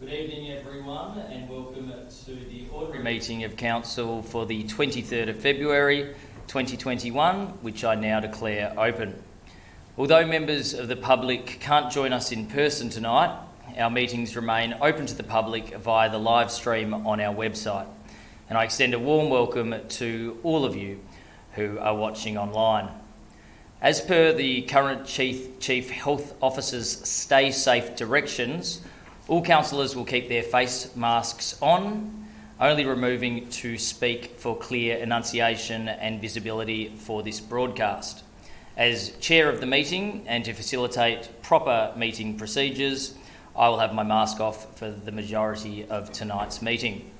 Good evening everyone and welcome to the ordinary meeting of Council for the 23rd of February 2021, which I now declare open. Although members of the public can't join us in person tonight, our meetings remain open to the public via the live stream on our website. And I extend a warm welcome to all of you who are watching online. As per the current Chief Health Officer's Stay Safe directions, all councillors will keep their face masks on, only removing to speak for clear enunciation and visibility for this broadcast. As chair of the meeting and to facilitate proper meeting procedures, I will have my mask off for the majority of tonight's meeting.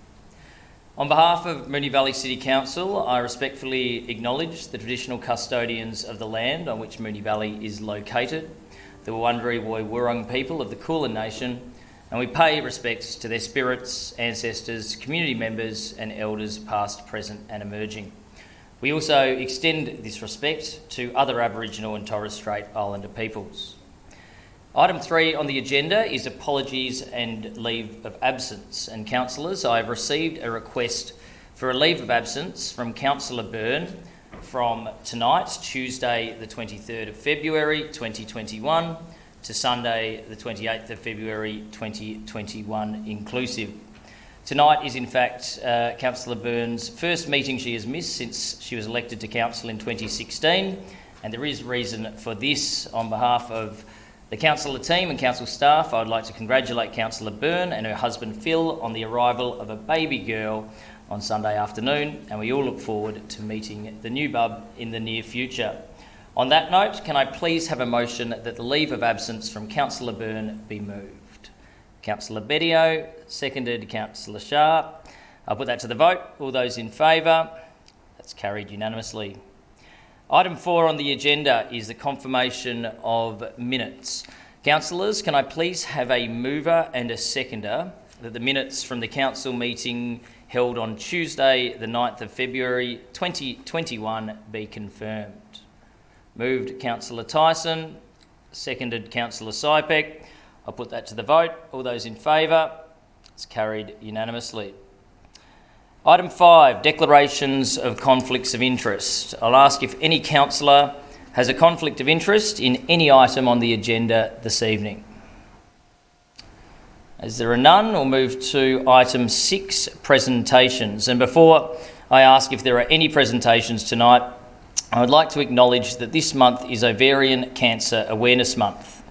On behalf of Moonee Valley City Council, I respectfully acknowledge the traditional custodians of the land on which Moonee Valley is located, the Wurundjeri Woi-wurrung people of the Kulin Nation, and we pay respects to their spirits, ancestors, community members and elders past, present and emerging. We also extend this respect to other Aboriginal and Torres Strait Islander peoples. Item 3 on the agenda is apologies and leave of absence. And councillors, I have received a request for a leave of absence from Councillor Byrne from tonight, Tuesday the 23rd of February 2021, to Sunday the 28th of February 2021 inclusive. Tonight is in fact Councillor Byrne's first meeting she has missed since she was elected to council in 2016, and there is reason for this. On behalf of the councillor team and council staff, I would like to congratulate Councillor Byrne and her husband Phil on the arrival of a baby girl on Sunday afternoon, and we all look forward to meeting the new bub in the near future. On that note, can I please have a motion that the leave of absence from Councillor Byrne be moved? Councillor Bedio, seconded Councillor Sharp. I'll put that to the vote. All those in favour? That's carried unanimously. Item 4 on the agenda is the confirmation of minutes. Councillors, can I please have a mover and a seconder that the minutes from the council meeting held on Tuesday the 9th of February 2021 be confirmed? Moved Councillor Tyson, seconded Councillor Sypek. I'll put that to the vote. All those in favour? It's carried unanimously. Item 5, declarations of conflicts of interest. I'll ask if any councillor has a conflict of interest in any item on the agenda this evening. As there are none, we'll move to item 6, presentations. And before I ask if there are any presentations tonight, I would like to acknowledge that this month is Ovarian Cancer Awareness Month.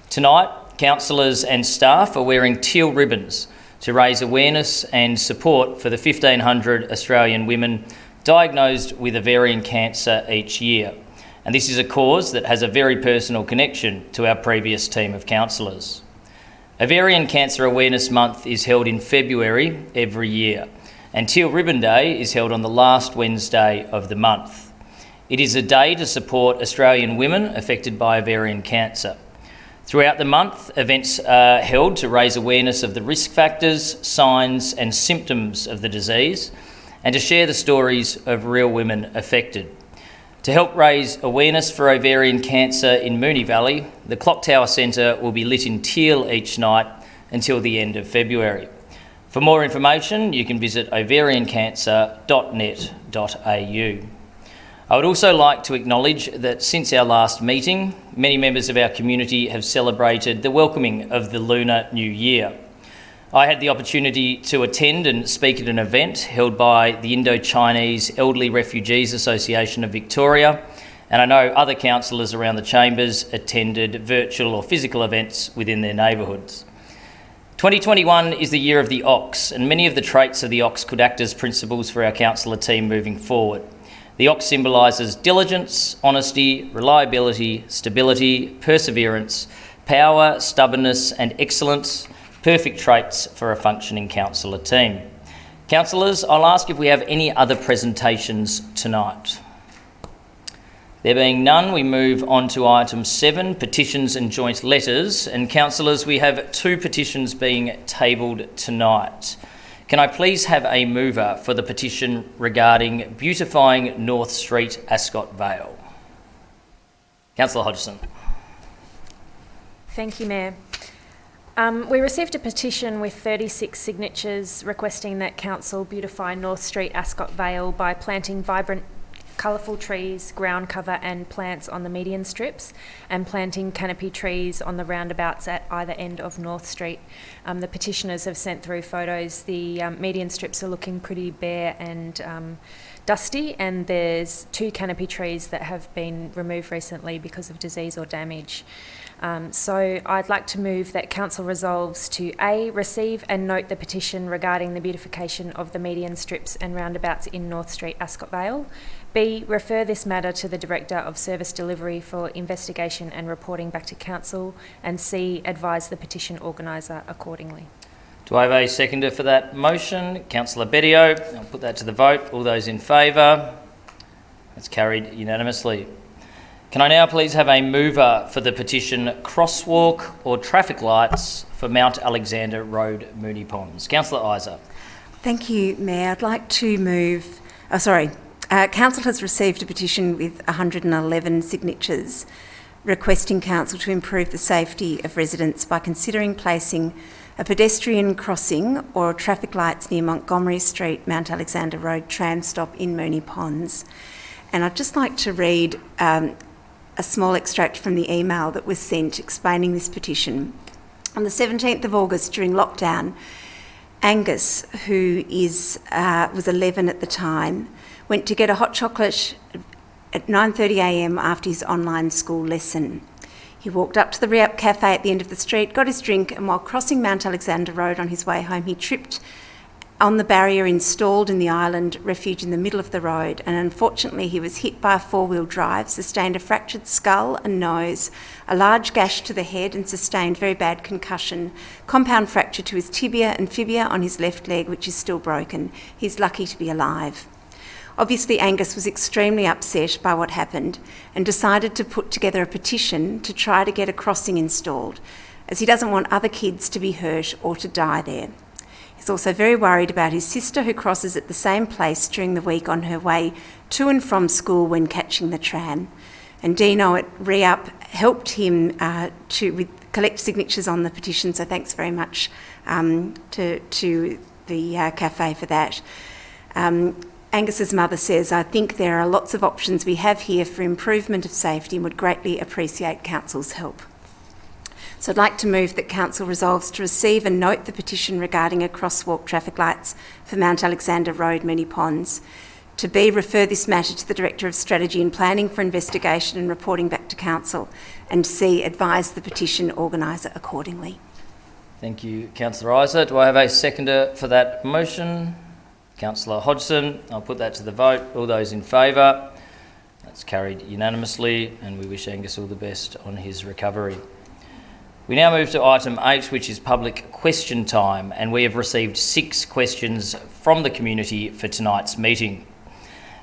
Tonight, councillors and staff are wearing teal ribbons to raise awareness and support for the 1,500 Australian women diagnosed with ovarian cancer each year. And this is a cause that has a very personal connection to our previous team of councillors. Ovarian Cancer Awareness Month is held in February every year, and Teal Ribbon Day is held on the last Wednesday of the month. It is a day to support Australian women affected by ovarian cancer. Throughout the month, events are held to raise awareness of the risk factors, signs and symptoms of the disease, and to share the stories of real women affected. To help raise awareness for ovarian cancer in Moonee Valley, the Clock Tower Centre will be lit in teal each night until the end of February. For more information, you can visit ovariancancer.net.au. I would also like to acknowledge that since our last meeting, many members of our community have celebrated the welcoming of the Lunar New Year. I had the opportunity to attend and speak at an event held by the Indo-Chinese Elderly Refugees Association of Victoria, and I know other councillors around the chambers attended virtual or physical events within their neighbourhoods. 2021 is the year of the ox, and many of the traits of the ox could act as principles for our councillor team moving forward. The ox symbolises diligence, honesty, reliability, stability, perseverance, power, stubbornness and excellence, perfect traits for a functioning councillor team. Councillors, I'll ask if we have any other presentations tonight. There being none, we move on to item 7, petitions and joint letters. And councillors, we have 2 petitions being tabled tonight. Can I please have a mover for the petition regarding beautifying North Street, Ascot Vale? Councillor Hodgson. Thank you, Mayor. We received a petition with 36 signatures requesting that Council beautify North Street, Ascot Vale by planting vibrant, colourful trees, ground cover and plants on the median strips and planting canopy trees on the roundabouts at either end of North Street. The petitioners have sent through photos. The median strips are looking pretty bare and dusty, and there's 2 canopy trees that have been removed recently because of disease or damage. So I'd like to move that Council resolves to A, receive and note the petition regarding the beautification of the median strips and roundabouts in North Street, Ascot Vale. B, refer this matter to the Director of Service Delivery for investigation and reporting back to Council. And C, advise the petition organiser accordingly. Do I have a seconder for that motion? Councillor Bedio. I'll put that to the vote. All those in favour? That's carried unanimously. Can I now please have a mover for the petition crosswalk or traffic lights for Mount Alexander Road, Moonee Ponds? Councillor Isa. Thank you, Mayor. I'd like to move... Council has received a petition with 111 signatures requesting Council to improve the safety of residents by considering placing a pedestrian crossing or traffic lights near Montgomery Street, Mount Alexander Road tram stop in Moonee Ponds. And I'd just like to read a small extract from the email that was sent explaining this petition. On the 17th of August, during lockdown, Angus, who was 11 at the time, went to get a hot chocolate at 9:30 a.m. after his online school lesson. He walked up to the Re-Up Cafe at the end of the street, got his drink, and while crossing Mount Alexander Road on his way home, he tripped on the barrier installed in the island refuge in the middle of the road, and unfortunately he was hit by a 4-wheel drive, sustained a fractured skull and nose, a large gash to the head and sustained very bad concussion, compound fracture to his tibia and fibia on his left leg, which is still broken. He's lucky to be alive. Obviously, Angus was extremely upset by what happened and decided to put together a petition to try to get a crossing installed, as he doesn't want other kids to be hurt or to die there. He's also very worried about his sister, who crosses at the same place during the week on her way to and from school when catching the tram. And Dino at Re-Up helped him to collect signatures on the petition, so thanks very much to the cafe for that. Angus's mother says, "I think there are lots of options we have here for improvement of safety and would greatly appreciate Council's help." So I'd like to move that Council resolves to receive and note the petition regarding a crosswalk traffic lights for Mount Alexander Road, Moonee Ponds. To B, refer this matter to the Director of Strategy and Planning for investigation and reporting back to Council. And C, advise the petition organiser accordingly. Thank you, Councillor Isa. Do I have a seconder for that motion? Councillor Hodgson. I'll put that to the vote. All those in favour? That's carried unanimously, and we wish Angus all the best on his recovery. We now move to item 8, which is public question time, and we have received 6 questions from the community for tonight's meeting.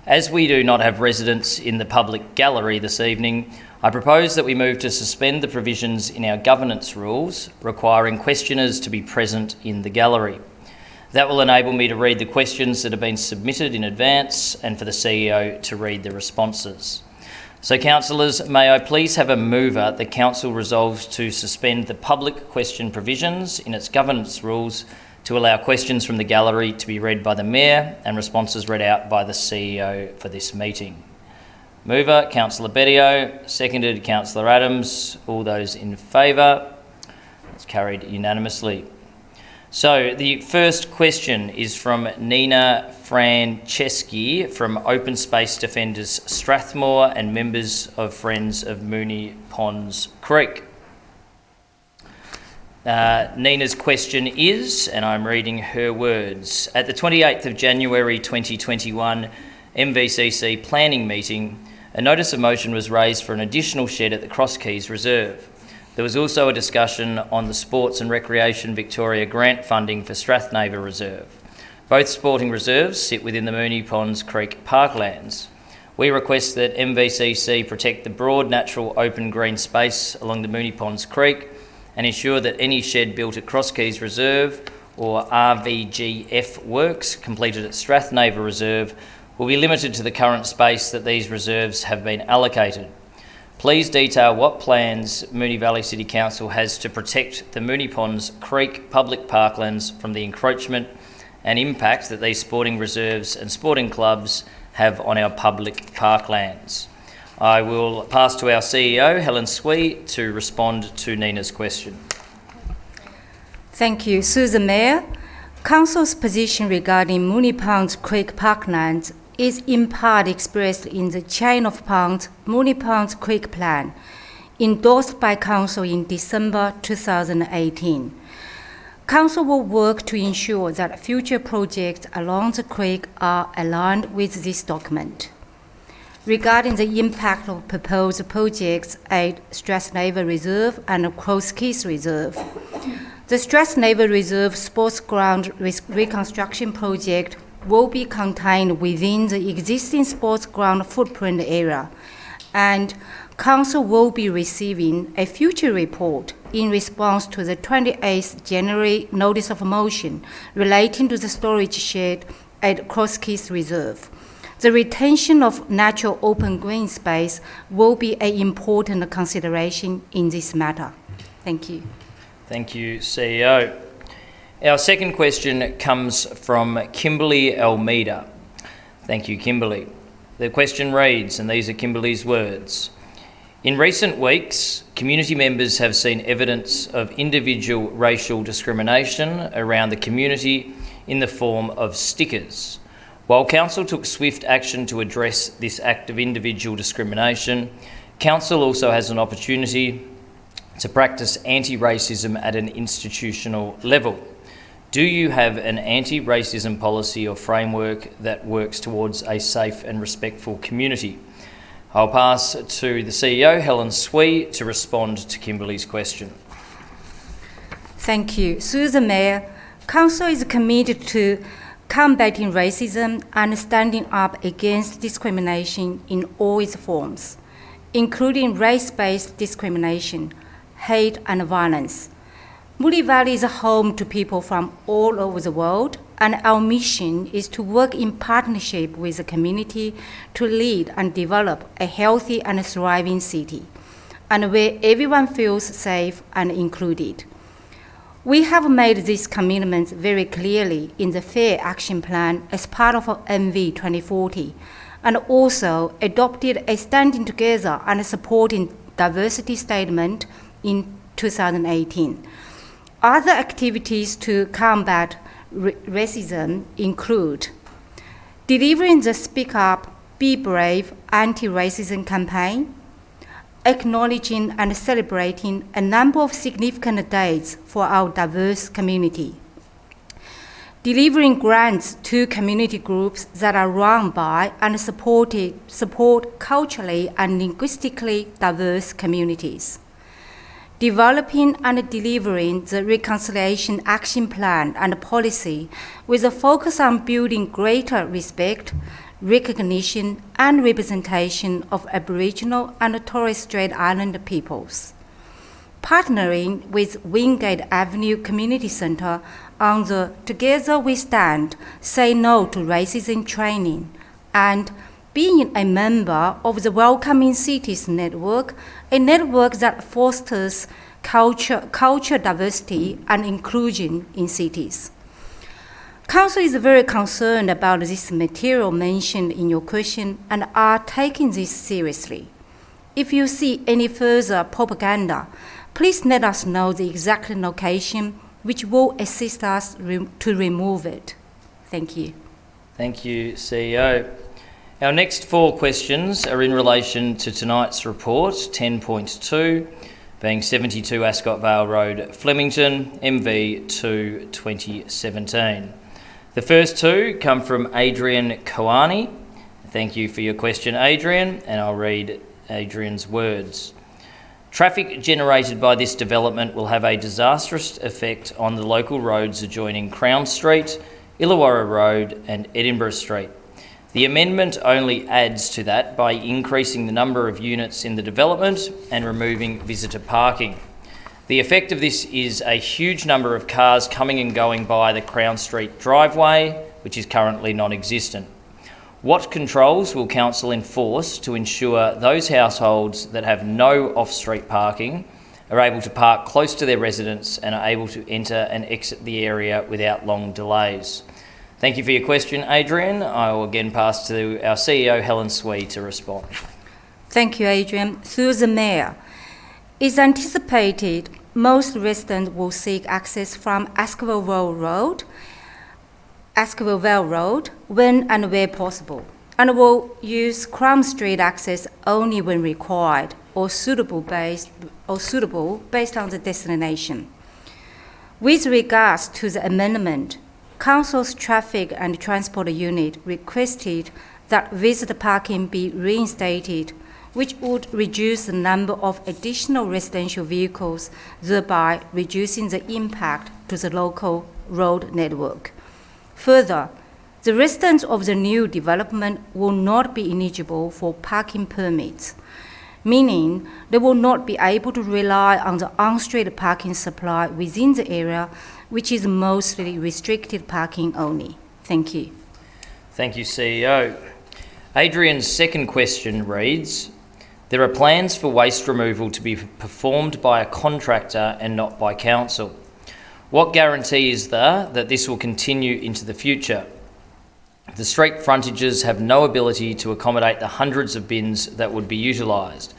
As we do not have residents in the public gallery this evening, I propose that we move to suspend the provisions in our governance rules requiring questioners to be present in the gallery. That will enable me to read the questions that have been submitted in advance and for the CEO to read the responses. So, councillors, may I please have a mover that Council resolves to suspend the public question provisions in its governance rules to allow questions from the gallery to be read by the Mayor and responses read out by the CEO for this meeting. Mover, Councillor Bedio. Seconded, Councillor Adams. All those in favour? It's carried unanimously. So the first question is from Nina Franceschi from Open Space Defenders Strathmore and members of Friends of Moonee Ponds Creek. Nina's question is, and I'm reading her words, at the 28th of January 2021 MVCC planning meeting, a notice of motion was raised for an additional shed at the Cross Keys Reserve. There was also a discussion on the Sports and Recreation Victoria grant funding for Strathnaver Reserve. Both sporting reserves sit within the Moonee Ponds Creek parklands. We request that MVCC protect the broad natural open green space along the Moonee Ponds Creek and ensure that any shed built at Cross Keys Reserve or RVGF works completed at Strathnaver Reserve will be limited to the current space that these reserves have been allocated. Please detail what plans Moonee Valley City Council has to protect the Moonee Ponds Creek public parklands from the encroachment and impact that these sporting reserves and sporting clubs have on our public parklands. I will pass to our CEO, Helen Swee, to respond to Nina's question. Thank you, Susan Mayor. Council's position regarding Moonee Ponds Creek parklands is in part expressed in the Chain of Ponds Moonee Ponds Creek Plan, endorsed by Council in December 2018. Council will work to ensure that future projects along the creek are aligned with this document. Regarding the impact of proposed projects at Straths Naval Reserve and Cross Keys Reserve, the Straths Naval Reserve Sports Ground Reconstruction Project will be contained within the existing sports ground footprint area, and Council will be receiving a future report in response to the 28th January Notice of Motion relating to the storage shed at Cross Keys Reserve. The retention of natural open green space will be an important consideration in this matter. Thank you. Thank you, CEO. Our second question comes from Kimberly Almeida. Thank you, Kimberly. The question reads, and these are Kimberly's words: in recent weeks, community members have seen evidence of individual racial discrimination around the community in the form of stickers. While Council took swift action to address this act of individual discrimination, Council also has an opportunity to practice anti-racism at an institutional level. Do you have an anti-racism policy or framework that works towards a safe and respectful community? I'll pass to the CEO, Helen Swee, to respond to Kimberly's question. Thank you. Susan Mayor, Council is committed to combating racism and standing up against discrimination in all its forms, including race-based discrimination, hate and violence. Moonee Valley is home to people from all over the world, and our mission is to work in partnership with the community to lead and develop a healthy and thriving city, and where everyone feels safe and included. We have made these commitments very clearly in the Fair Action Plan as part of MV 2040, and also adopted a Standing Together and Supporting Diversity Statement in 2018. Other activities to combat racism include delivering the Speak Up, Be Brave anti-racism campaign, acknowledging and celebrating a number of significant days for our diverse community, delivering grants to community groups that are run by and support culturally and linguistically diverse communities, developing and delivering the Reconciliation Action Plan and policy with a focus on building greater respect, recognition and representation of Aboriginal and Torres Strait Islander peoples, partnering with Wingate Avenue Community Centre on the Together We Stand, Say No to Racism training, and being a member of the Welcoming Cities Network, a network that fosters culture diversity and inclusion in cities. Council is very concerned about this material mentioned in your question and are taking this seriously. If you see any further propaganda, please let us know the exact location, which will assist us to remove it. Thank you. Thank you, CEO. Our next four questions are in relation to tonight's report, 10.2, being 72 Ascot Vale Road, Flemington, MV 2 2017. The first two come from Adrian Koani. Thank you for your question, Adrian, and I'll read Adrian's words. Traffic generated by this development will have a disastrous effect on the local roads adjoining Crown Street, Illawarra Road and Edinburgh Street. The amendment only adds to that by increasing the number of units in the development and removing visitor parking. The effect of this is a huge number of cars coming and going by the Crown Street driveway, which is currently non-existent. What controls will council enforce to ensure those households that have no off-street parking are able to park close to their residence and are able to enter and exit the area without long delays? Thank you for your question, Adrian. I will again pass to our CEO, Helen Swee, to respond. Thank you, Adrian. Through the Mayor, it's anticipated most residents will seek access from Askerville Vale Road when and where possible, and will use Crown Street access only when required or suitable based on the destination. With regards to the amendment, Council's Traffic and Transport Unit requested that visitor parking be reinstated, which would reduce the number of additional residential vehicles, thereby reducing the impact to the local road network. Further, the residents of the new development will not be eligible for parking permits, meaning they will not be able to rely on the on-street parking supply within the area, which is mostly restricted parking only. Thank you. Thank you, CEO. Adrian's second question reads, there are plans for waste removal to be performed by a contractor and not by council. What guarantee is there that this will continue into the future? The street frontages have no ability to accommodate the hundreds of bins that would be utilised.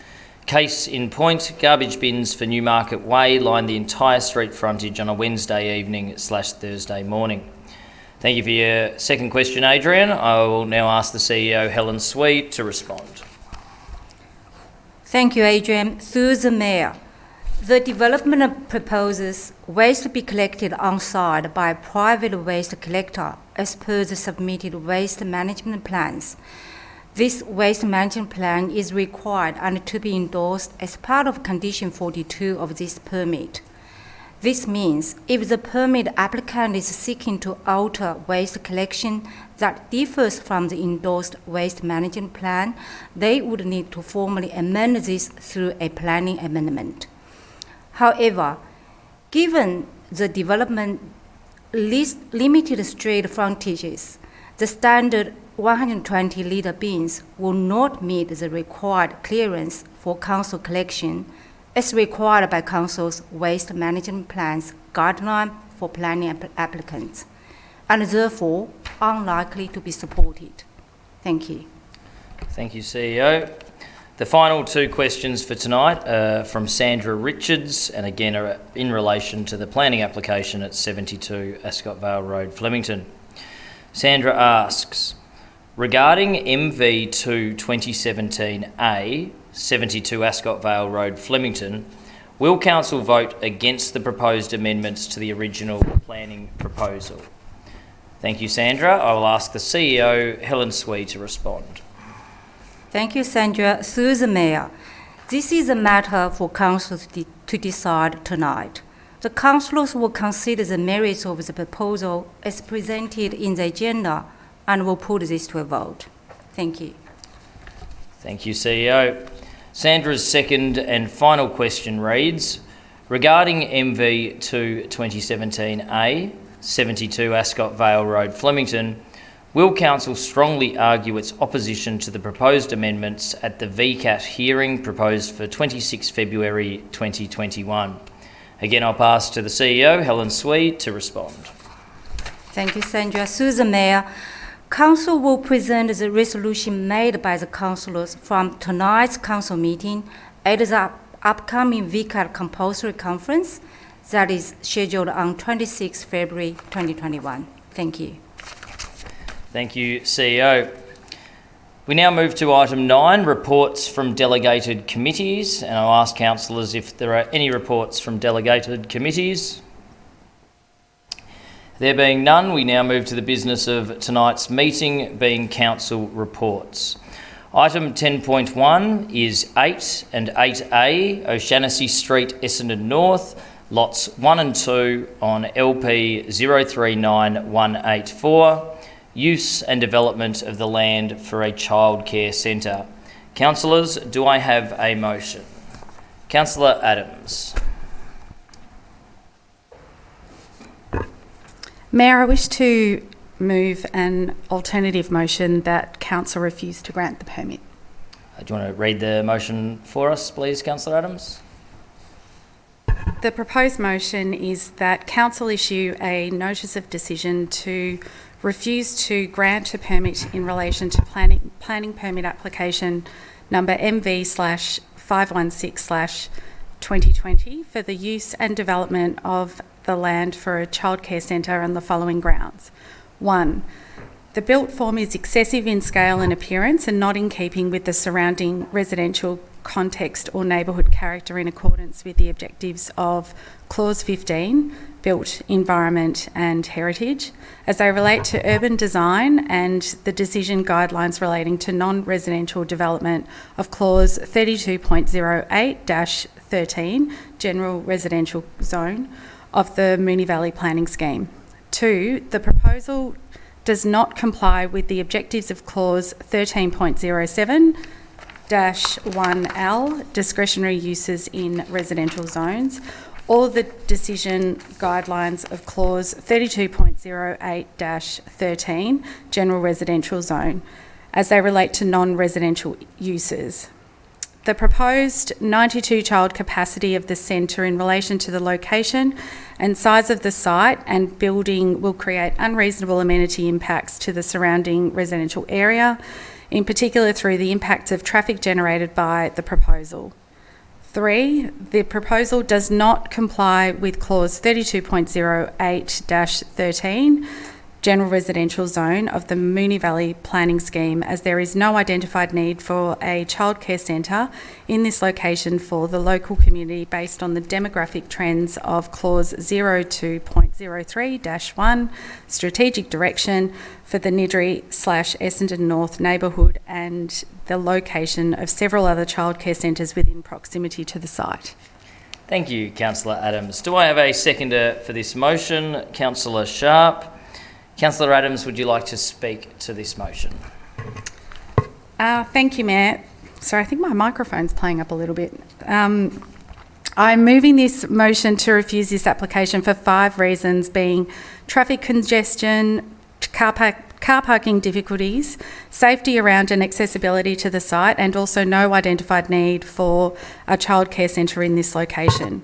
Case in point, garbage bins for Newmarket Way line the entire street frontage on a Wednesday evening/Thursday morning. Thank you for your second question, Adrian. I will now ask the CEO, Helen Swee, to respond. Thank you, Adrian. Through the Mayor, the development proposes waste to be collected on-site by a private waste collector as per the submitted waste management plans. This waste management plan is required and to be endorsed as part of Condition 42 of this permit. This means if the permit applicant is seeking to alter waste collection that differs from the endorsed waste management plan, they would need to formally amend this through a planning amendment. However, given the development limited street frontages, the standard 120-litre bins will not meet the required clearance for council collection as required by Council's Waste Management Plan's guideline for planning applicants, and therefore unlikely to be supported. Thank you. Thank you, CEO. The final two questions for tonight are from Sandra Richards, and again are in relation to the planning application at 72 Ascot Vale Road, Flemington. Sandra asks, regarding MV2 2017A, 72 Ascot Vale Road, Flemington, will Council vote against the proposed amendments to the original planning proposal? Thank you, Sandra. I will ask the CEO, Helen Swee, to respond. Thank you, Sandra. Through the Mayor, this is a matter for Council to decide tonight. The councillors will consider the merits of the proposal as presented in the agenda and will put this to a vote. Thank you. Thank you, CEO. Sandra's second and final question reads, regarding MV2 2017A, 72 Ascot Vale Road, Flemington, will Council strongly argue its opposition to the proposed amendments at the VCAT hearing proposed for 26 February 2021? Again, I'll pass to the CEO, Helen Swee, to respond. Thank you, Sandra. Through the Mayor, Council will present the resolution made by the councillors from tonight's council meeting at the upcoming VCAT compulsory conference that is scheduled on 26 February 2021. Thank you. Thank you, CEO. We now move to item 9, reports from delegated committees, and I'll ask councillors if there are any reports from delegated committees. There being none, we now move to the business of tonight's meeting, being council reports. Item 10.1 is 8 and 8A, O'Shanassy Street, Essendon North, lots 1 and 2 on LP 039184, use and development of the land for a childcare centre. Councillors, do I have a motion? Councillor Adams. Mayor, I wish to move an alternative motion that council refused to grant the permit. Do you want to read the motion for us, please, Councillor Adams? The proposed motion is that council issue a notice of decision to refuse to grant a permit in relation to planning permit application number MV/516/2020 for the use and development of the land for a childcare centre on the following grounds. 1. The built form is excessive in scale and appearance and not in keeping with the surrounding residential context or neighbourhood character in accordance with the objectives of Clause 15, Built Environment and Heritage, as they relate to urban design and the decision guidelines relating to non-residential development of Clause 32.08-13, General Residential Zone, of the Moonee Valley Planning Scheme. 2. The proposal does not comply with the objectives of Clause 13.07-1L, discretionary uses in residential zones, or the decision guidelines of Clause 32.08-13, General Residential Zone, as they relate to non-residential uses. The proposed 92 child capacity of the centre in relation to the location and size of the site and building will create unreasonable amenity impacts to the surrounding residential area, in particular through the impacts of traffic generated by the proposal. 3. The proposal does not comply with Clause 32.08-13, General Residential Zone of the Moonee Valley Planning Scheme, as there is no identified need for a childcare centre in this location for the local community based on the demographic trends of Clause 02.03-1, Strategic Direction for the Niddry/Essendon North neighbourhood and the location of several other childcare centres within proximity to the site. Thank you, Councillor Adams. Do I have a seconder for this motion? Councillor Sharp. Councillor Adams, would you like to speak to this motion? Thank you, Mayor. Sorry, I think my microphone's playing up a little bit. I'm moving this motion to refuse this application for 5 reasons, being traffic congestion, car parking difficulties, safety around and accessibility to the site, and also no identified need for a childcare centre in this location.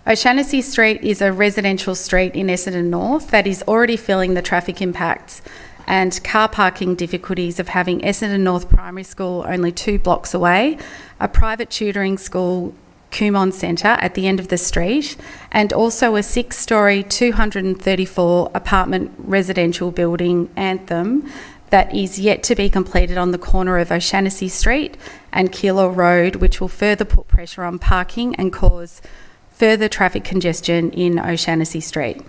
O'Shannessy Street is a residential street in Essendon North that is already feeling the traffic impacts and car parking difficulties of having Essendon North Primary School only 2 blocks away, a private tutoring school, Kumon Centre, at the end of the street, and also a 6-storey, 234 apartment residential building, Anthem, that is yet to be completed on the corner of O'Shannessy Street and Keilor Road, which will further put pressure on parking and cause further traffic congestion in O'Shannessy Street.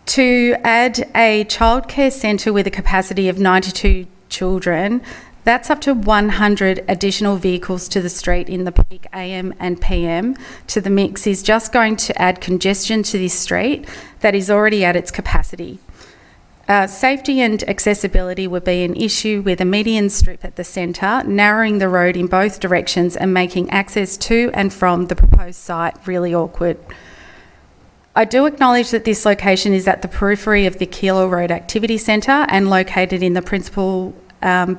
To add a childcare centre with a capacity of 92 children, that's up to 100 additional vehicles to the street in the peak AM and PM to the mix, is just going to add congestion to this street that is already at its capacity. Safety and accessibility would be an issue with a median strip at the centre, narrowing the road in both directions and making access to and from the proposed site really awkward. I do acknowledge that this location is at the periphery of the Keilor Road Activity Centre and located in the principal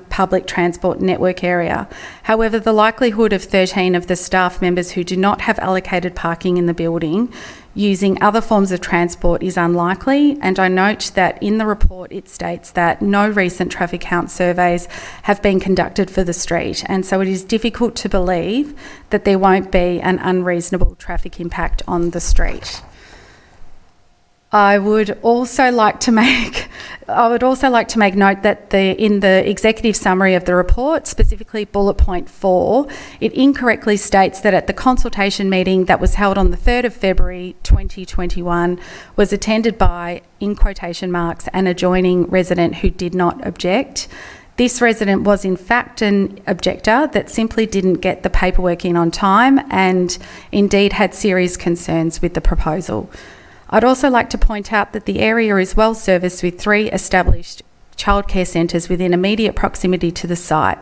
public transport network area. However, the likelihood of 13 of the staff members who do not have allocated parking in the building using other forms of transport is unlikely, and I note that in the report it states that no recent traffic count surveys have been conducted for the street, and so it is difficult to believe that there won't be an unreasonable traffic impact on the street. I would also like to make note that in the executive summary of the report, specifically bullet point 4, it incorrectly states that at the consultation meeting that was held on the 3rd of February 2021 was attended by, in quotation marks, an adjoining resident who did not object. This resident was in fact an objector that simply didn't get the paperwork in on time and indeed had serious concerns with the proposal. I'd also like to point out that the area is well serviced with 3 established childcare centres within immediate proximity to the site.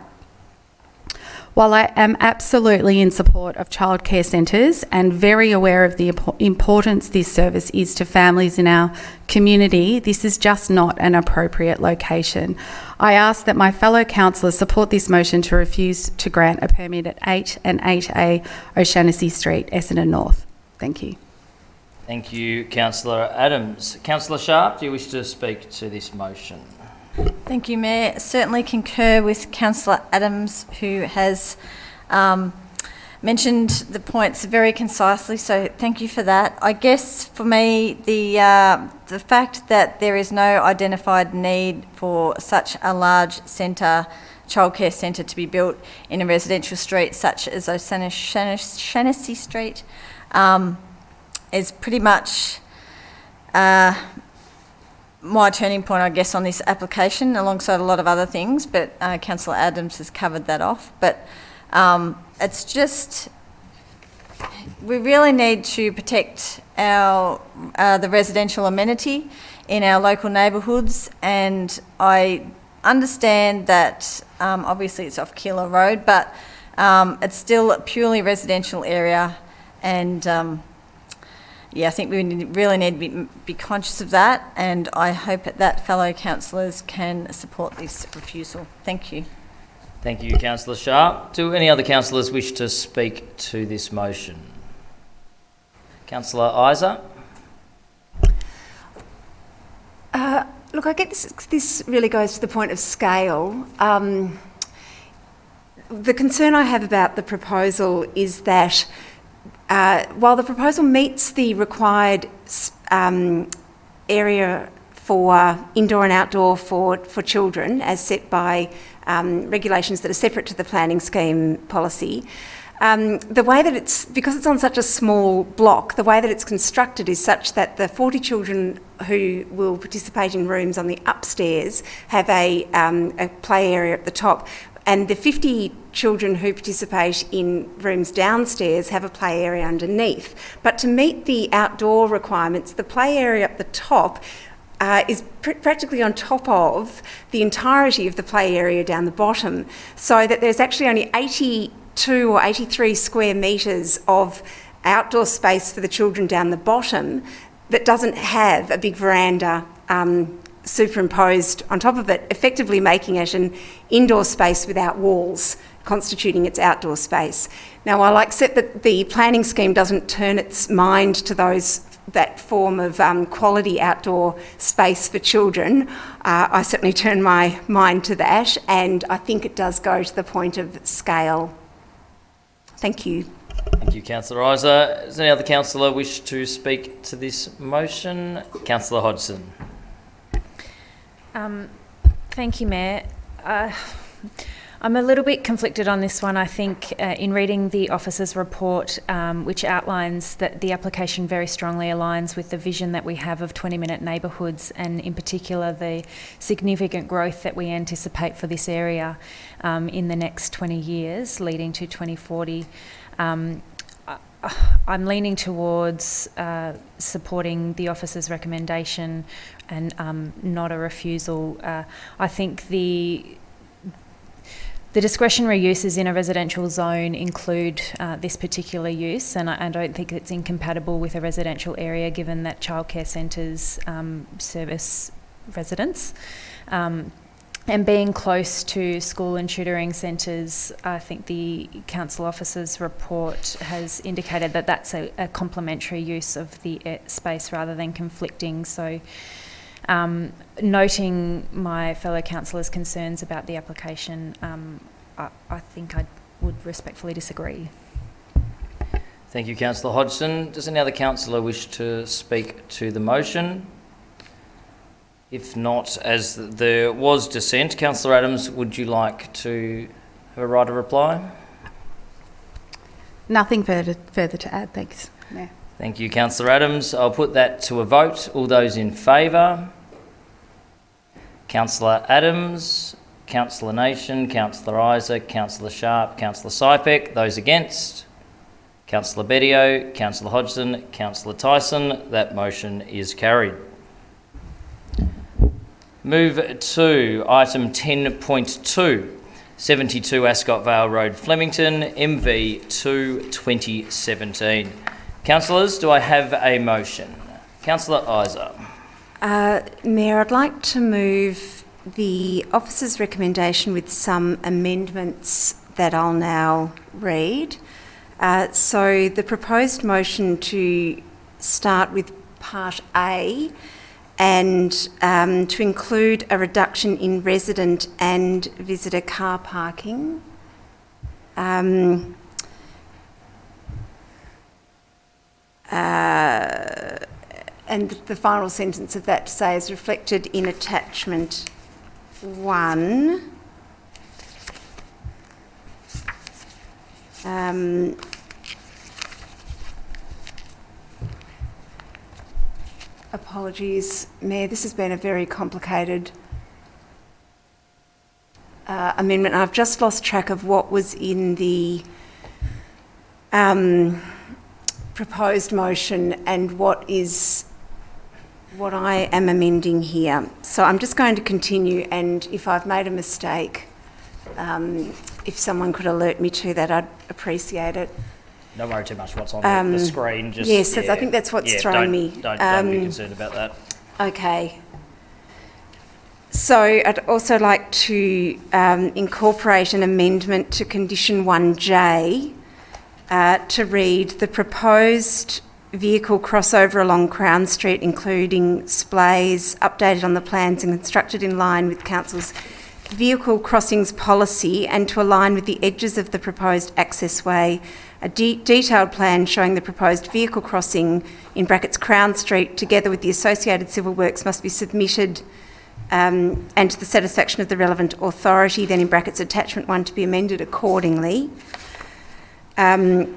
While I am absolutely in support of childcare centres and very aware of the importance this service is to families in our community, this is just not an appropriate location. I ask that my fellow councillors support this motion to refuse to grant a permit at 8 and 8A O'Shanassy Street, Essendon North. Thank you. Thank you, Councillor Adams. Councillor Sharp, do you wish to speak to this motion? Thank you, Mayor. Certainly concur with Councillor Adams, who has mentioned the points very concisely, so thank you for that. I guess for me, the fact that there is no identified need for such a large childcare centre to be built in a residential street such as O'Shanassy Street is pretty much my turning point, I guess, on this application, alongside a lot of other things, but Councillor Adams has covered that off. But it's just, we really need to protect the residential amenity in our local neighbourhoods, and I understand that obviously it's off Keilor Road, but it's still a purely residential area, and yeah, I think we really need to be conscious of that, and I hope that fellow councillors can support this refusal. Thank you. Thank you, Councillor Sharp. Do any other councillors wish to speak to this motion? Councillor Isa? Look, I guess this really goes to the point of scale. The concern I have about the proposal is that while the proposal meets the required area for indoor and outdoor for children as set by regulations that are separate to the planning scheme policy, the way that because it's on such a small block, the way that it's constructed is such that the 40 children who will participate in rooms on the upstairs have a play area at the top, and the 50 children who participate in rooms downstairs have a play area underneath. But to meet the outdoor requirements, the play area up the top is practically on top of the entirety of the play area down the bottom, so that there's actually only 82 or 83 square metres of outdoor space for the children down the bottom that doesn't have a big veranda superimposed on top of it, effectively making it an indoor space without walls, constituting its outdoor space. Now, while I accept that the planning scheme doesn't turn its mind to that form of quality outdoor space for children, I certainly turn my mind to that, and I think it does go to the point of scale. Thank you. Thank you, Councillor Isa. Does any other councillor wish to speak to this motion? Councillor Hodgson. Thank you, Mayor. I'm a little bit conflicted on this one. I think in reading the officer's report, which outlines that the application very strongly aligns with the vision that we have of 20-minute neighbourhoods, and in particular the significant growth that we anticipate for this area in the next 20 years, leading to 2040. I'm leaning towards supporting the officer's recommendation and not a refusal. I think the discretionary uses in a residential zone include this particular use, and I don't think it's incompatible with a residential area, given that childcare centres service residents. And being close to school and tutoring centres, I think the council officer's report has indicated that that's a complementary use of the space rather than conflicting. So noting my fellow councillors' concerns about the application, I think I would respectfully disagree. Thank you, Councillor Hodgson. Does any other councillor wish to speak to the motion? If not, as there was dissent, Councillor Adams, would you like to have a right of reply? Nothing further to add, thanks, Mayor. Thank you, Councillor Adams. I'll put that to a vote. All those in favour? Councillor Adams, Councillor Nation, Councillor Isa, Councillor Sharp, Councillor Sypek. Those against? Councillor Bedio, Councillor Hodgson, Councillor Tyson. That motion is carried. Move to item 10.2, 72 Ascot Vale Road, Flemington, MV 2 2017. Councillors, do I have a motion? Councillor Isa. Mayor, I'd like to move the officer's recommendation with some amendments that I'll now read. So the proposed motion to start with Part A and to include a reduction in resident and visitor car parking. And the final sentence of that to say is reflected in attachment 1. Apologies, Mayor, this has been a very complicated amendment. I've just lost track of what was in the proposed motion and what I am amending here. So I'm just going to continue, and if I've made a mistake, if someone could alert me to that, I'd appreciate it. Don't worry too much what's on the screen. Just, yes, I think that's what's thrown me. Don't be concerned about that. Okay. So I'd also like to incorporate an amendment to condition 1J to read the proposed vehicle crossover along Crown Street, including splays, updated on the plans and constructed in line with Council's vehicle crossings policy, and to align with the edges of the proposed access way. A detailed plan showing the proposed vehicle crossing in brackets Crown Street together with the associated civil works must be submitted and to the satisfaction of the relevant authority, then in brackets attachment 1 to be amended accordingly. A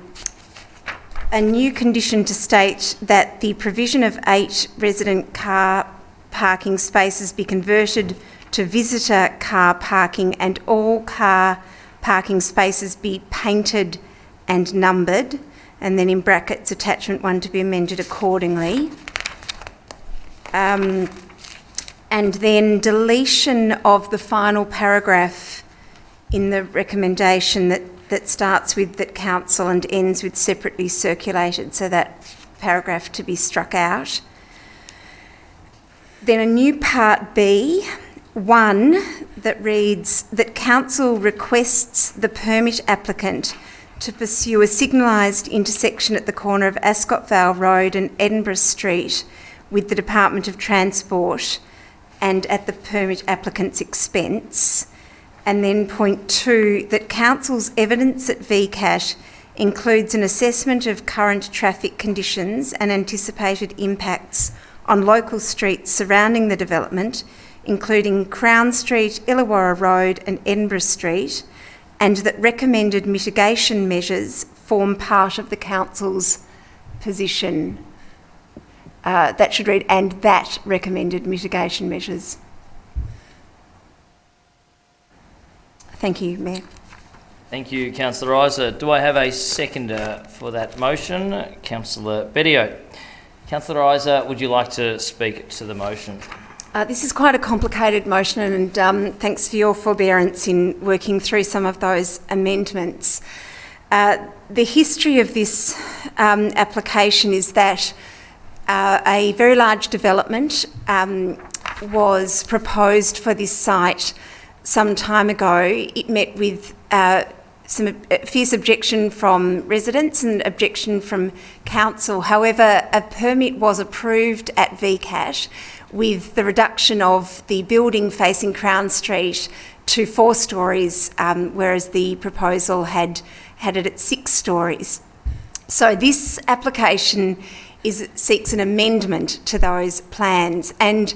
new condition to state that the provision of 8 resident car parking spaces be converted to visitor car parking and all car parking spaces be painted and numbered, and then in brackets attachment 1 to be amended accordingly. And then deletion of the final paragraph in the recommendation that starts with that council and ends with separately circulated, so that paragraph to be struck out. Then a new part B, 1, that reads that council requests the permit applicant to pursue a signalised intersection at the corner of Ascot Vale Road and Edinburgh Street with the Department of Transport and at the permit applicant's expense. And then point 2, that council's evidence at VCAT includes an assessment of current traffic conditions and anticipated impacts on local streets surrounding the development, including Crown Street, Illawarra Road and Edinburgh Street, and that recommended mitigation measures form part of the council's position. That should read, and that recommended mitigation measures. Thank you, Mayor. Thank you, Councillor Isa. Do I have a seconder for that motion? Councillor Bedio. Councillor Isa, would you like to speak to the motion? This is quite a complicated motion, and thanks for your forbearance in working through some of those amendments. The history of this application is that a very large development was proposed for this site some time ago. It met with some fierce objection from residents and objection from council. However, a permit was approved at VCAT with the reduction of the building facing Crown Street to 4 stories, whereas the proposal had it at 6 stories. So this application seeks an amendment to those plans, and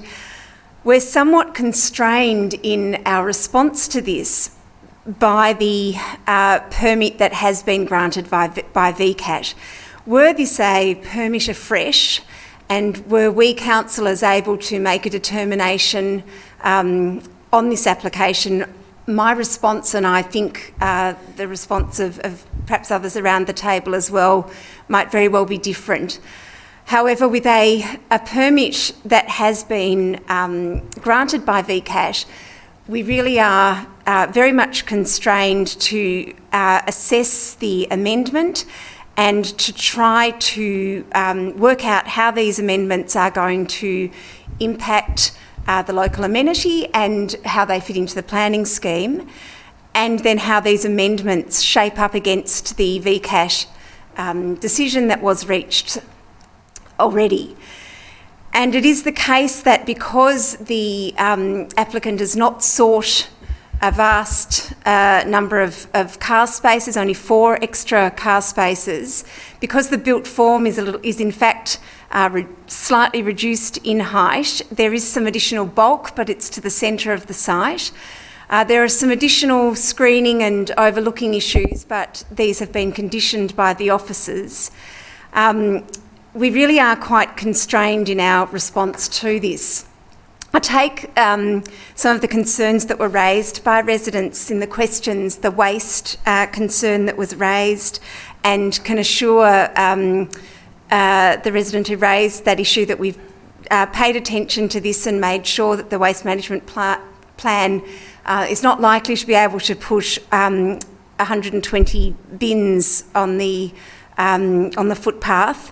we're somewhat constrained in our response to this by the permit that has been granted by VCAT. Were this a permit afresh, and were we councillors able to make a determination on this application, my response, and I think the response of perhaps others around the table as well, might very well be different. However, with a permit that has been granted by VCAT, we really are very much constrained to assess the amendment and to try to work out how these amendments are going to impact the local amenity and how they fit into the planning scheme, and then how these amendments shape up against the VCAT decision that was reached already. And it is the case that because the applicant has not sought a vast number of car spaces, only 4 extra car spaces, because the built form is in fact slightly reduced in height, there is some additional bulk, but it's to the centre of the site. There are some additional screening and overlooking issues, but these have been conditioned by the officers. We really are quite constrained in our response to this. I take some of the concerns that were raised by residents in the questions, the waste concern that was raised, and can assure the resident who raised that issue that we've paid attention to this and made sure that the waste management plan is not likely to be able to push 120 bins on the footpath.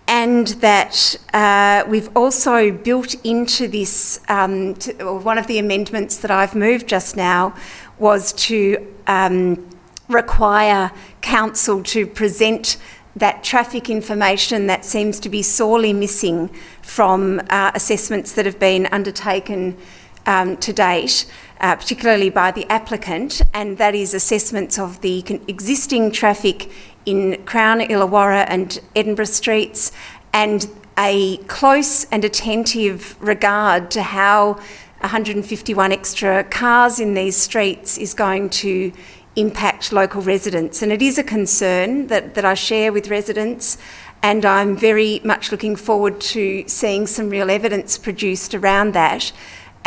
And that we've also built into this, one of the amendments that I've moved just now was to require council to present that traffic information that seems to be sorely missing from assessments that have been undertaken to date, particularly by the applicant, and that is assessments of the existing traffic in Crown, Illawarra and Edinburgh streets, and a close and attentive regard to how 151 extra cars in these streets is going to impact local residents. And it is a concern that I share with residents, and I'm very much looking forward to seeing some real evidence produced around that,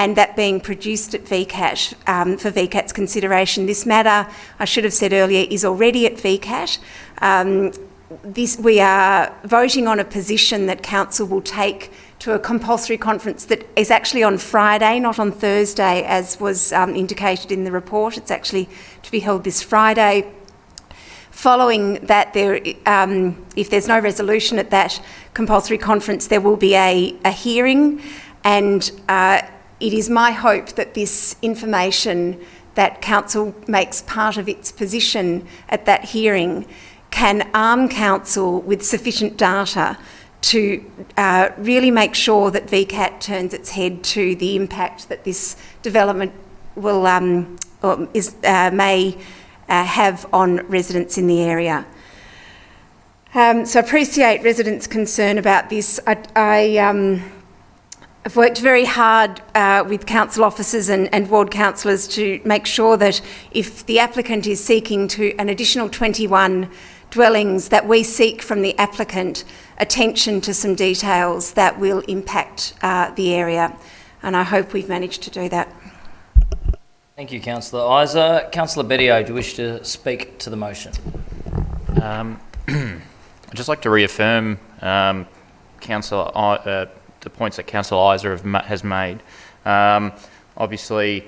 and that being produced at VCAT for VCAT's consideration. This matter, I should have said earlier, is already at VCAT. We are voting on a position that council will take to a compulsory conference that is actually on Friday, not on Thursday, as was indicated in the report. It's actually to be held this Friday. Following that, if there's no resolution at that compulsory conference, there will be a hearing, and it is my hope that this information that council makes part of its position at that hearing can arm council with sufficient data to really make sure that VCAT turns its head to the impact that this development will may have on residents in the area. So I appreciate residents' concern about this. I've worked very hard with council officers and ward councillors to make sure that if the applicant is seeking to an additional 21 dwellings, that we seek from the applicant attention to some details that will impact the area. And I hope we've managed to do that. Thank you, Councillor Isa. Councillor Bedio, do you wish to speak to the motion? I'd just like to reaffirm the points that Councillor Isa has made. Obviously,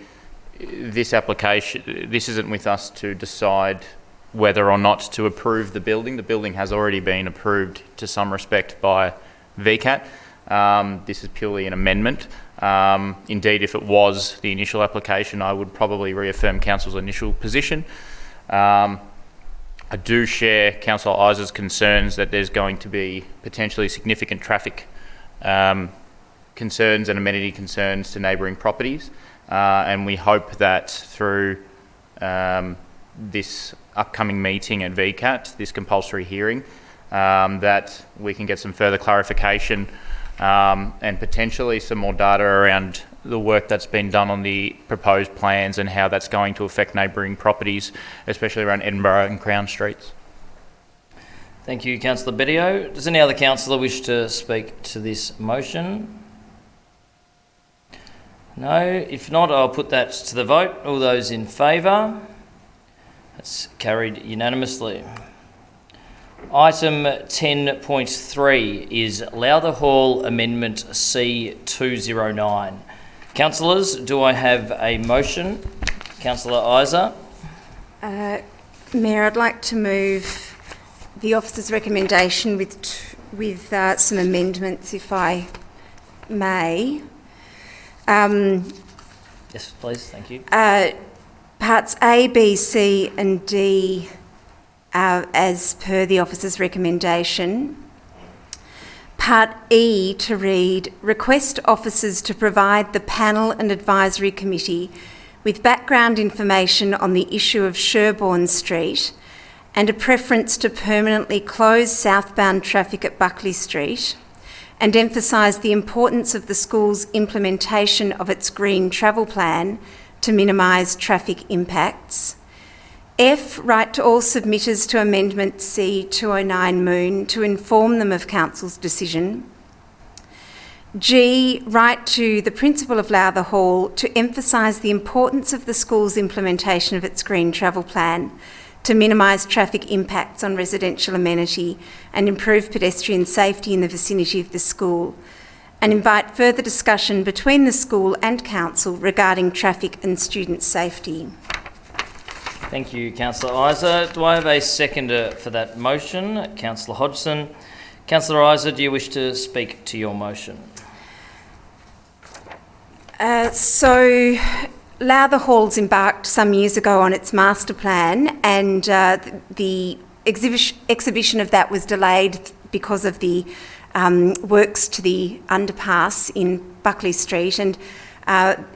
this isn't with us to decide whether or not to approve the building. The building has already been approved to some respect by VCAT. This is purely an amendment. Indeed, if it was the initial application, I would probably reaffirm Council's initial position. I do share Councillor Isa's concerns that there's going to be potentially significant traffic concerns and amenity concerns to neighbouring properties, and we hope that through this upcoming meeting at VCAT, this compulsory hearing, that we can get some further clarification and potentially some more data around the work that's been done on the proposed plans and how that's going to affect neighbouring properties, especially around Edinburgh and Crown Streets. Thank you, Councillor Bedio. Does any other councillor wish to speak to this motion? No. If not, I'll put that to the vote. All those in favour? That's carried unanimously. Item 10.3 is Lowther Hall Amendment C209. Councillors, do I have a motion? Councillor Isa. Mayor, I'd like to move the officer's recommendation with some amendments, if I may. Yes, please, thank you. Parts A, B, C and D as per the officer's recommendation. Part E to read, request officers to provide the panel and advisory committee with background information on the issue of Sherbourne Street and a preference to permanently close southbound traffic at Buckley Street, and emphasise the importance of the school's implementation of its green travel plan to minimise traffic impacts. F, write to all submitters to Amendment C 209 Moon to inform them of Council's decision. G, write to the Principal of Lowther Hall to emphasise the importance of the school's implementation of its green travel plan to minimise traffic impacts on residential amenity and improve pedestrian safety in the vicinity of the school, and invite further discussion between the school and council regarding traffic and student safety. Thank you, Councillor Isa. Do I have a seconder for that motion? Councillor Hodgson. Councillor Isa, do you wish to speak to your motion? So Lowther Hall's embarked some years ago on its master plan, and the exhibition of that was delayed because of the works to the underpass in Buckley Street, and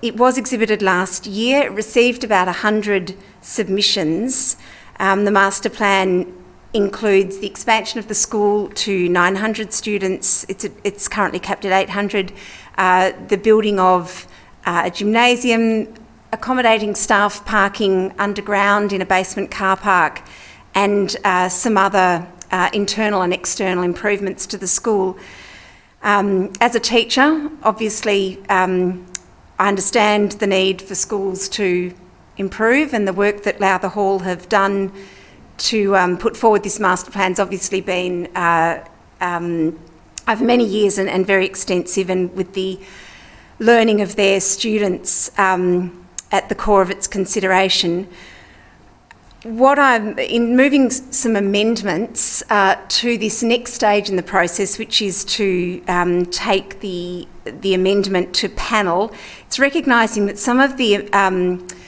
it was exhibited last year. It received about 100 submissions. The master plan includes the expansion of the school to 900 students. It's currently capped at 800. The building of a gymnasium, accommodating staff parking underground in a basement car park, and some other internal and external improvements to the school. As a teacher, obviously, I understand the need for schools to improve, and the work that Lowther Hall have done to put forward this master plan's obviously been over many years and very extensive, and with the learning of their students at the core of its consideration. In moving some amendments to this next stage in the process, which is to take the amendment to panel, it's recognising that some of the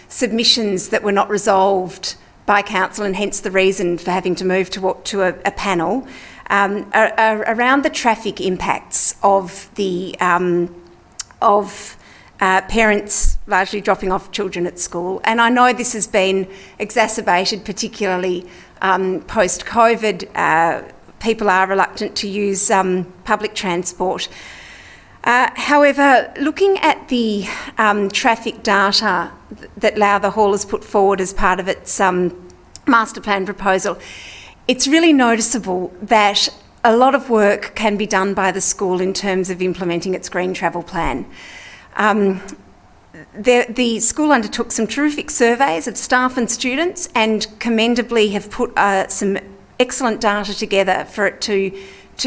submissions that were not resolved by council, and hence the reason for having to move to a panel, are around the traffic impacts of the parents largely dropping off children at school. And I know this has been exacerbated, particularly post-COVID. People are reluctant to use public transport. However, looking at the traffic data that Lowther Hall has put forward as part of its master plan proposal, it's really noticeable that a lot of work can be done by the school in terms of implementing its green travel plan. The school undertook some terrific surveys of staff and students, and commendably have put some excellent data together for it to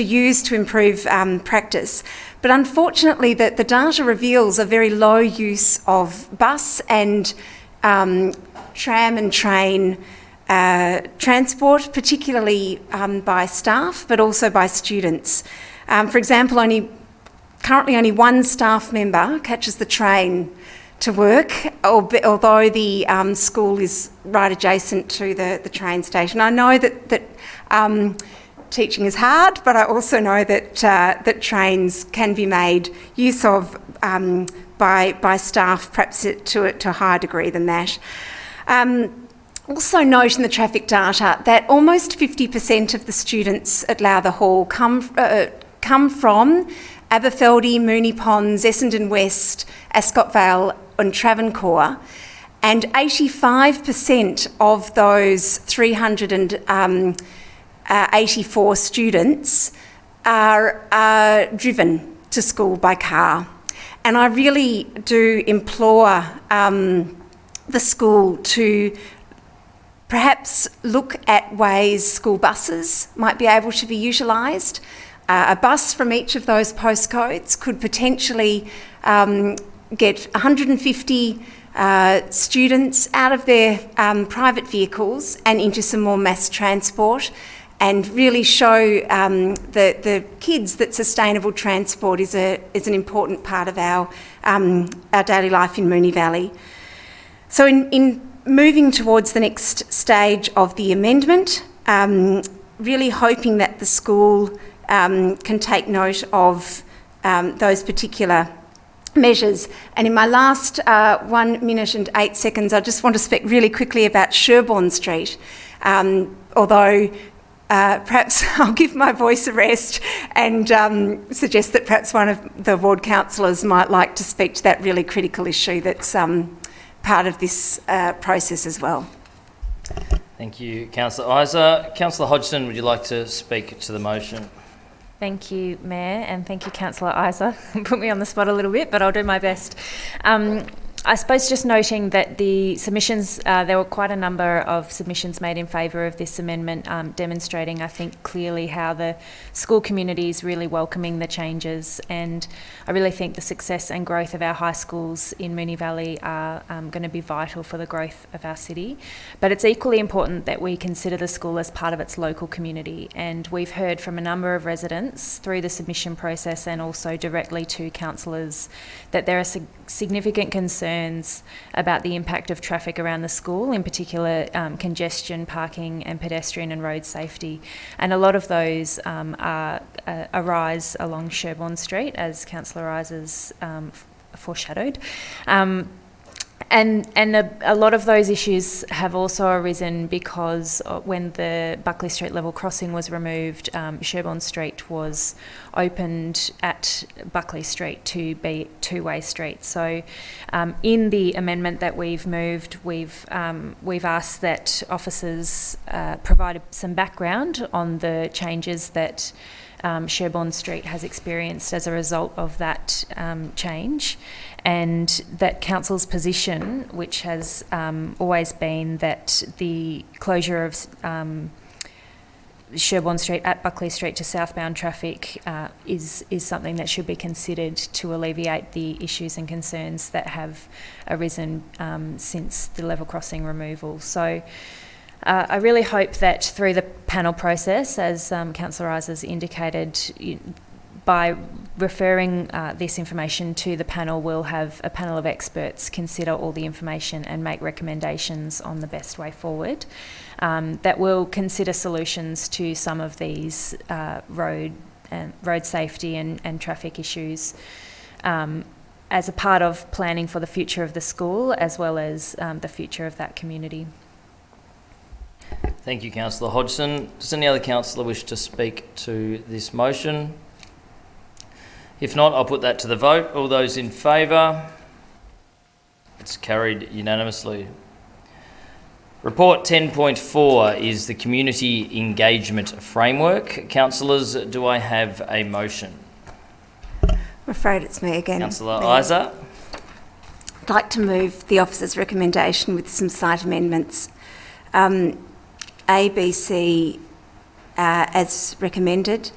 use to improve practice. But unfortunately, the data reveals a very low use of bus and tram and train transport, particularly by staff, but also by students. For example, currently only one staff member catches the train to work, although the school is right adjacent to the train station. I know that teaching is hard, but I also know that trains can be made use of by staff, perhaps to a higher degree than that. Also note in the traffic data that almost 50% of the students at Lowther Hall come from Aberfeldy, Moonee Ponds, Essendon West, Ascot Vale and Travancore, and 85% of those 384 students are driven to school by car. And I really do implore the school to perhaps look at ways school buses might be able to be utilised. A bus from each of those postcodes could potentially get 150 students out of their private vehicles and into some more mass transport, and really show the kids that sustainable transport is an important part of our daily life in Moonee Valley. So in moving towards the next stage of the amendment, really hoping that the school can take note of those particular measures. And in my last 1 minute and 8 seconds, I just want to speak really quickly about Sherborne Street, although perhaps I'll give my voice a rest and suggest that perhaps one of the ward councillors might like to speak to that really critical issue that's part of this process as well. Thank you, Councillor Isa. Councillor Hodgson, would you like to speak to the motion? Thank you, Mayor, and thank you, Councillor Isa. Put me on the spot a little bit, but I'll do my best. I suppose just noting that the submissions, there were quite a number of submissions made in favour of this amendment, demonstrating, I think, clearly how the school community is really welcoming the changes, and I really think the success and growth of our high schools in Moonee Valley are going to be vital for the growth of our city. But it's equally important that we consider the school as part of its local community, and we've heard from a number of residents through the submission process and also directly to councillors that there are significant concerns about the impact of traffic around the school, in particular congestion, parking and pedestrian and road safety. And a lot of those arise along Sherborne Street, as Councillor Isa's foreshadowed. And a lot of those issues have also arisen because when the Buckley Street level crossing was removed, Sherborne Street was opened at Buckley Street to be two-way street. So in the amendment that we've moved, we've asked that officers provide some background on the changes that Sherborne Street has experienced as a result of that change, and that council's position, which has always been that the closure of Sherborne Street at Buckley Street to southbound traffic is something that should be considered to alleviate the issues and concerns that have arisen since the level crossing removal. So I really hope that through the panel process, as Councillor Isa has indicated, by referring this information to the panel, we'll have a panel of experts consider all the information and make recommendations on the best way forward that will consider solutions to some of these road safety and traffic issues as a part of planning for the future of the school as well as the future of that community. Thank you, Councillor Hodgson. Does any other councillor wish to speak to this motion? If not, I'll put that to the vote. All those in favour? It's carried unanimously. Report 10.4 is the Community Engagement Framework. Councillors, do I have a motion? I'm afraid it's me again. Councillor Isa? I'd like to move the officer's recommendation with some slight amendments. A, B, C as recommended.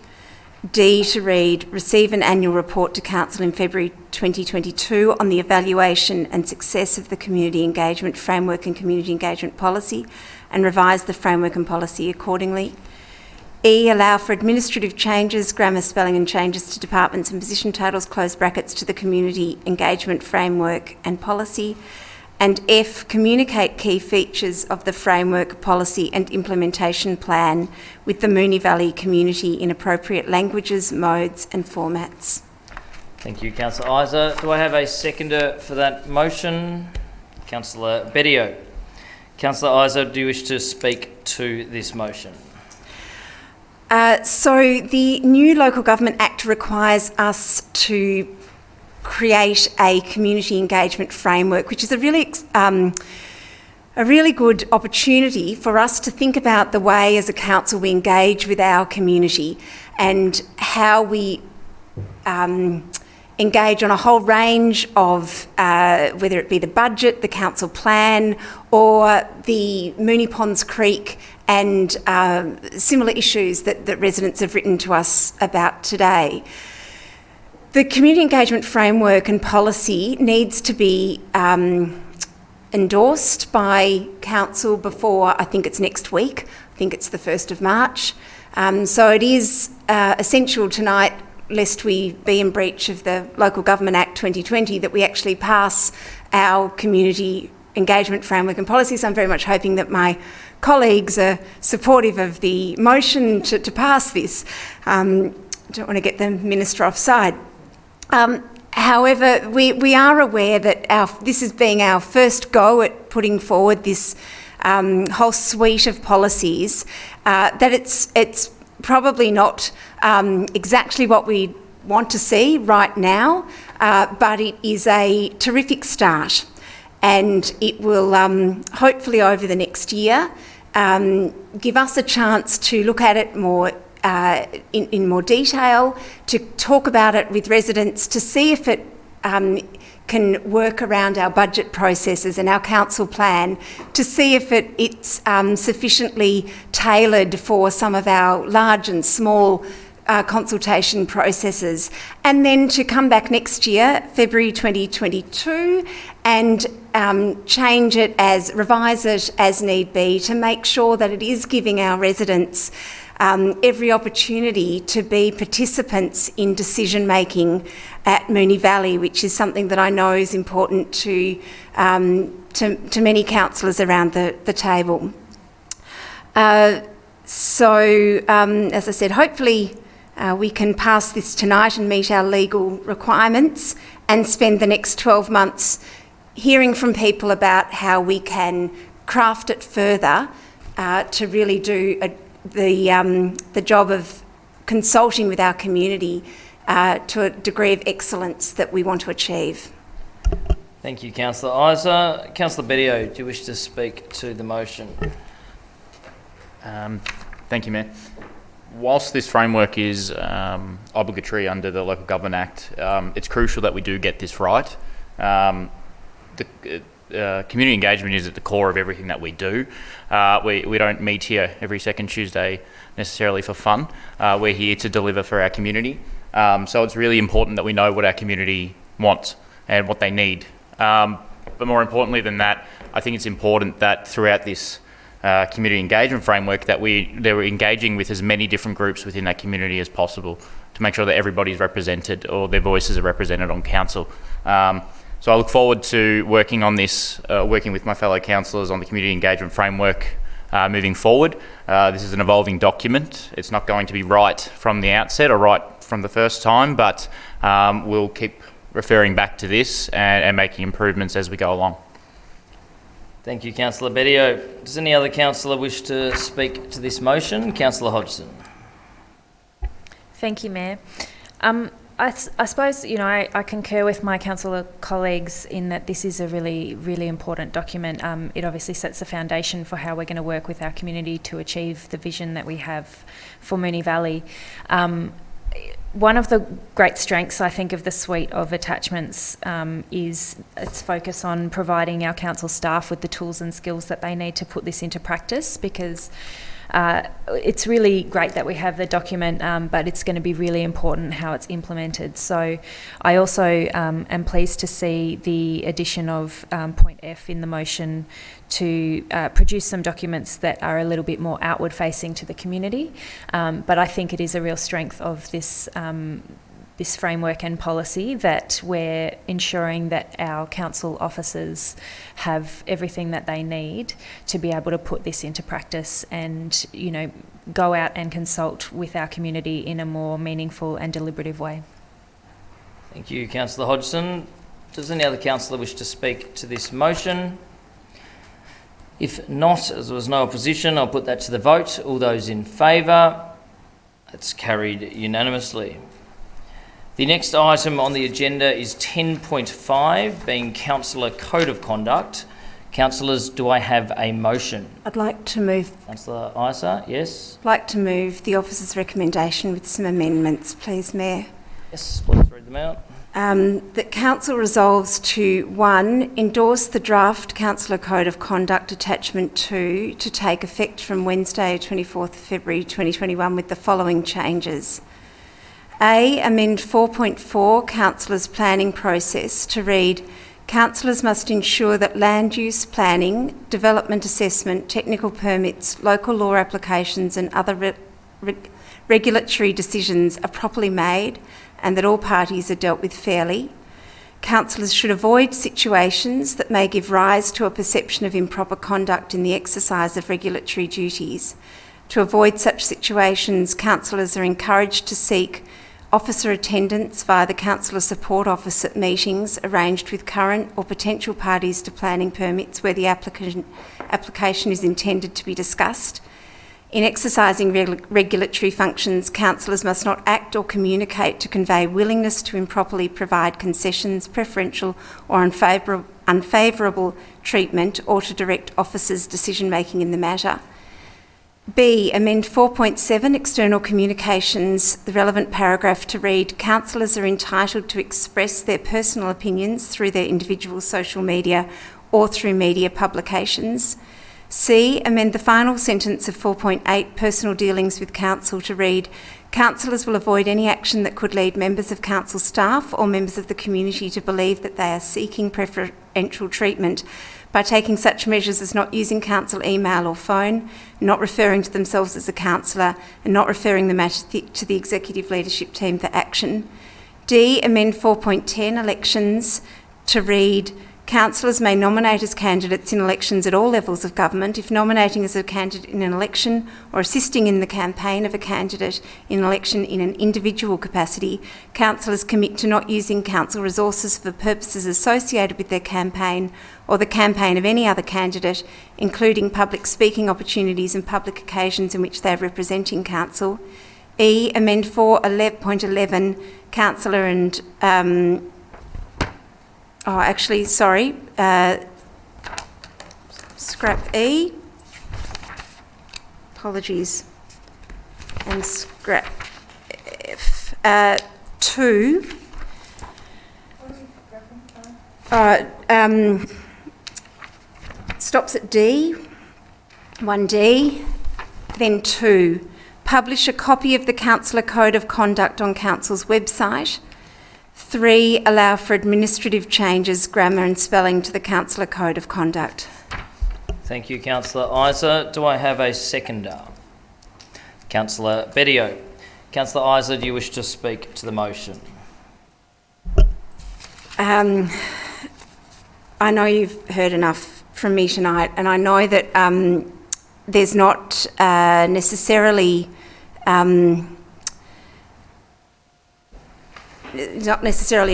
D to read, receive an annual report to Council in February 2022 on the evaluation and success of the Community Engagement Framework and Community Engagement Policy and revise the framework and policy accordingly. E, allow for administrative changes, grammar, spelling and changes to departments and position titles, close brackets, to the Community Engagement Framework and Policy. And F, communicate key features of the framework, policy and implementation plan with the Moonee Valley community in appropriate languages, modes and formats. Thank you, Councillor Isa. Do I have a seconder for that motion? Councillor Bedio. Councillor Isa, do you wish to speak to this motion? So the new Local Government Act requires us to create a community engagement framework, which is a really good opportunity for us to think about the way as a council we engage with our community and how we engage on a whole range of, whether it be the budget, the council plan or the Moonee Ponds Creek and similar issues that residents have written to us about today. The community engagement framework and policy needs to be endorsed by council before, I think it's next week. I think it's the 1st of March. So it is essential tonight, lest we be in breach of the Local Government Act 2020, that we actually pass our community engagement framework and policy. So I'm very much hoping that my colleagues are supportive of the motion to pass this. Don't want to get the minister offside. However, we are aware that this is being our first go at putting forward this whole suite of policies, that it's probably not exactly what we want to see right now, but it is a terrific start, and it will hopefully over the next year give us a chance to look at it more in more detail, to talk about it with residents, to see if it can work around our budget processes and our council plan, to see if it's sufficiently tailored for some of our large and small consultation processes, and then to come back next year, February 2022, and change it, revise it as need be, to make sure that it is giving our residents every opportunity to be participants in decision making at Moonee Valley, which is something that I know is important to many councillors around the table. So, as I said, hopefully we can pass this tonight and meet our legal requirements, and spend the next 12 months hearing from people about how we can craft it further to really do the job of consulting with our community to a degree of excellence that we want to achieve. Thank you, Councillor Isa. Councillor Bedio, do you wish to speak to the motion? Thank you, Mayor. Whilst this framework is obligatory under the Local Government Act, it's crucial that we do get this right. Community engagement is at the core of everything that we do. We don't meet here every second Tuesday necessarily for fun. We're here to deliver for our community. So it's really important that we know what our community wants and what they need. But more importantly than that, I think it's important that throughout this community engagement framework that we're engaging with as many different groups within that community as possible to make sure that everybody's represented, or their voices are represented on council. So I look forward to working on this, working with my fellow councillors on the community engagement framework moving forward. This is an evolving document. It's not going to be right from the outset or right from the first time, but we'll keep referring back to this and making improvements as we go along. Thank you, Councillor Bedio. Does any other councillor wish to speak to this motion? Councillor Hodgson. Thank you, Mayor. I suppose, I concur with my councillor colleagues in that this is a really, really important document. It obviously sets the foundation for how we're going to work with our community to achieve the vision that we have for Moonee Valley. One of the great strengths, I think, of the suite of attachments is its focus on providing our council staff with the tools and skills that they need to put this into practice, because it's really great that we have the document, but it's going to be really important how it's implemented. So I also am pleased to see the addition of point F in the motion to produce some documents that are a little bit more outward facing to the community. But I think it is a real strength of this this framework and policy that we're ensuring that our council officers have everything that they need to be able to put this into practice and, go out and consult with our community in a more meaningful and deliberative way. Thank you, Councillor Hodgson. Does any other councillor wish to speak to this motion? If not, as there was no opposition, I'll put that to the vote. All those in favour? That's carried unanimously. The next item on the agenda is 10.5, being Councillor Code of Conduct. Councillors, do I have a motion? I'd like to move... Councillor Isa, yes? I'd like to move the officer's recommendation with some amendments, please, Mayor. Yes, please read them out. That Council resolves to 1, endorse the draft Councillor Code of Conduct Attachment 2 to take effect from Wednesday 24th February 2021 with the following changes. A, amend 4.4 councillors' planning process to read, councillors must ensure that land use planning, development assessment, technical permits, local law applications and other regulatory decisions are properly made and that all parties are dealt with fairly. Councillors should avoid situations that may give rise to a perception of improper conduct in the exercise of regulatory duties. To avoid such situations, councillors are encouraged to seek officer attendance via the Councillor Support Office at meetings arranged with current or potential parties to planning permits where the application is intended to be discussed. In exercising regulatory functions, councillors must not act or communicate to convey willingness to improperly provide concessions, preferential or unfavourable treatment, or to direct officers' decision-making in the matter. B, amend 4.7 external communications, the relevant paragraph to read, councillors are entitled to express their personal opinions through their individual social media or through media publications. C, amend the final sentence of 4.8 personal dealings with council to read, councillors will avoid any action that could lead members of council staff or members of the community to believe that they are seeking preferential treatment by taking such measures as not using council email or phone, not referring to themselves as a councillor, and not referring the matter to the executive leadership team for action. D, amend 4.10 elections to read, councillors may nominate as candidates in elections at all levels of government if nominating as a candidate in an election or assisting in the campaign of a candidate in an election in an individual capacity, councillors commit to not using council resources for purposes associated with their campaign or the campaign of any other candidate, including public speaking opportunities and public occasions in which they are representing council. E, amend 4.11, councillor and scrap E. Apologies. And scrap F. 2. Stops at D. 1D. Then 2. Publish a copy of the Councillor Code of Conduct on Council's website. 3, allow for administrative changes, grammar and spelling to the Councillor Code of Conduct. Thank you, Councillor Isa. Do I have a seconder? Councillor Bedio. Councillor Isa, do you wish to speak to the motion? I know you've heard enough from me tonight, and I know that there's not necessarily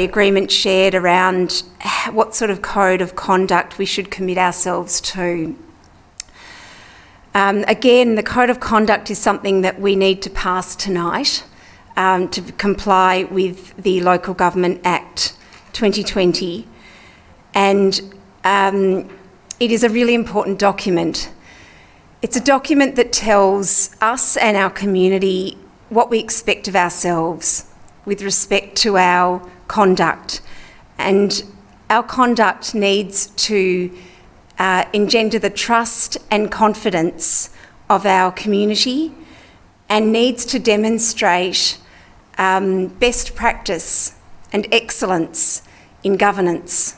agreement shared around what sort of code of conduct we should commit ourselves to. Again, the code of conduct is something that we need to pass tonight to comply with the Local Government Act 2020, and it is a really important document. It's a document that tells us and our community what we expect of ourselves with respect to our conduct, and our conduct needs to engender the trust and confidence of our community and needs to demonstrate best practice and excellence in governance.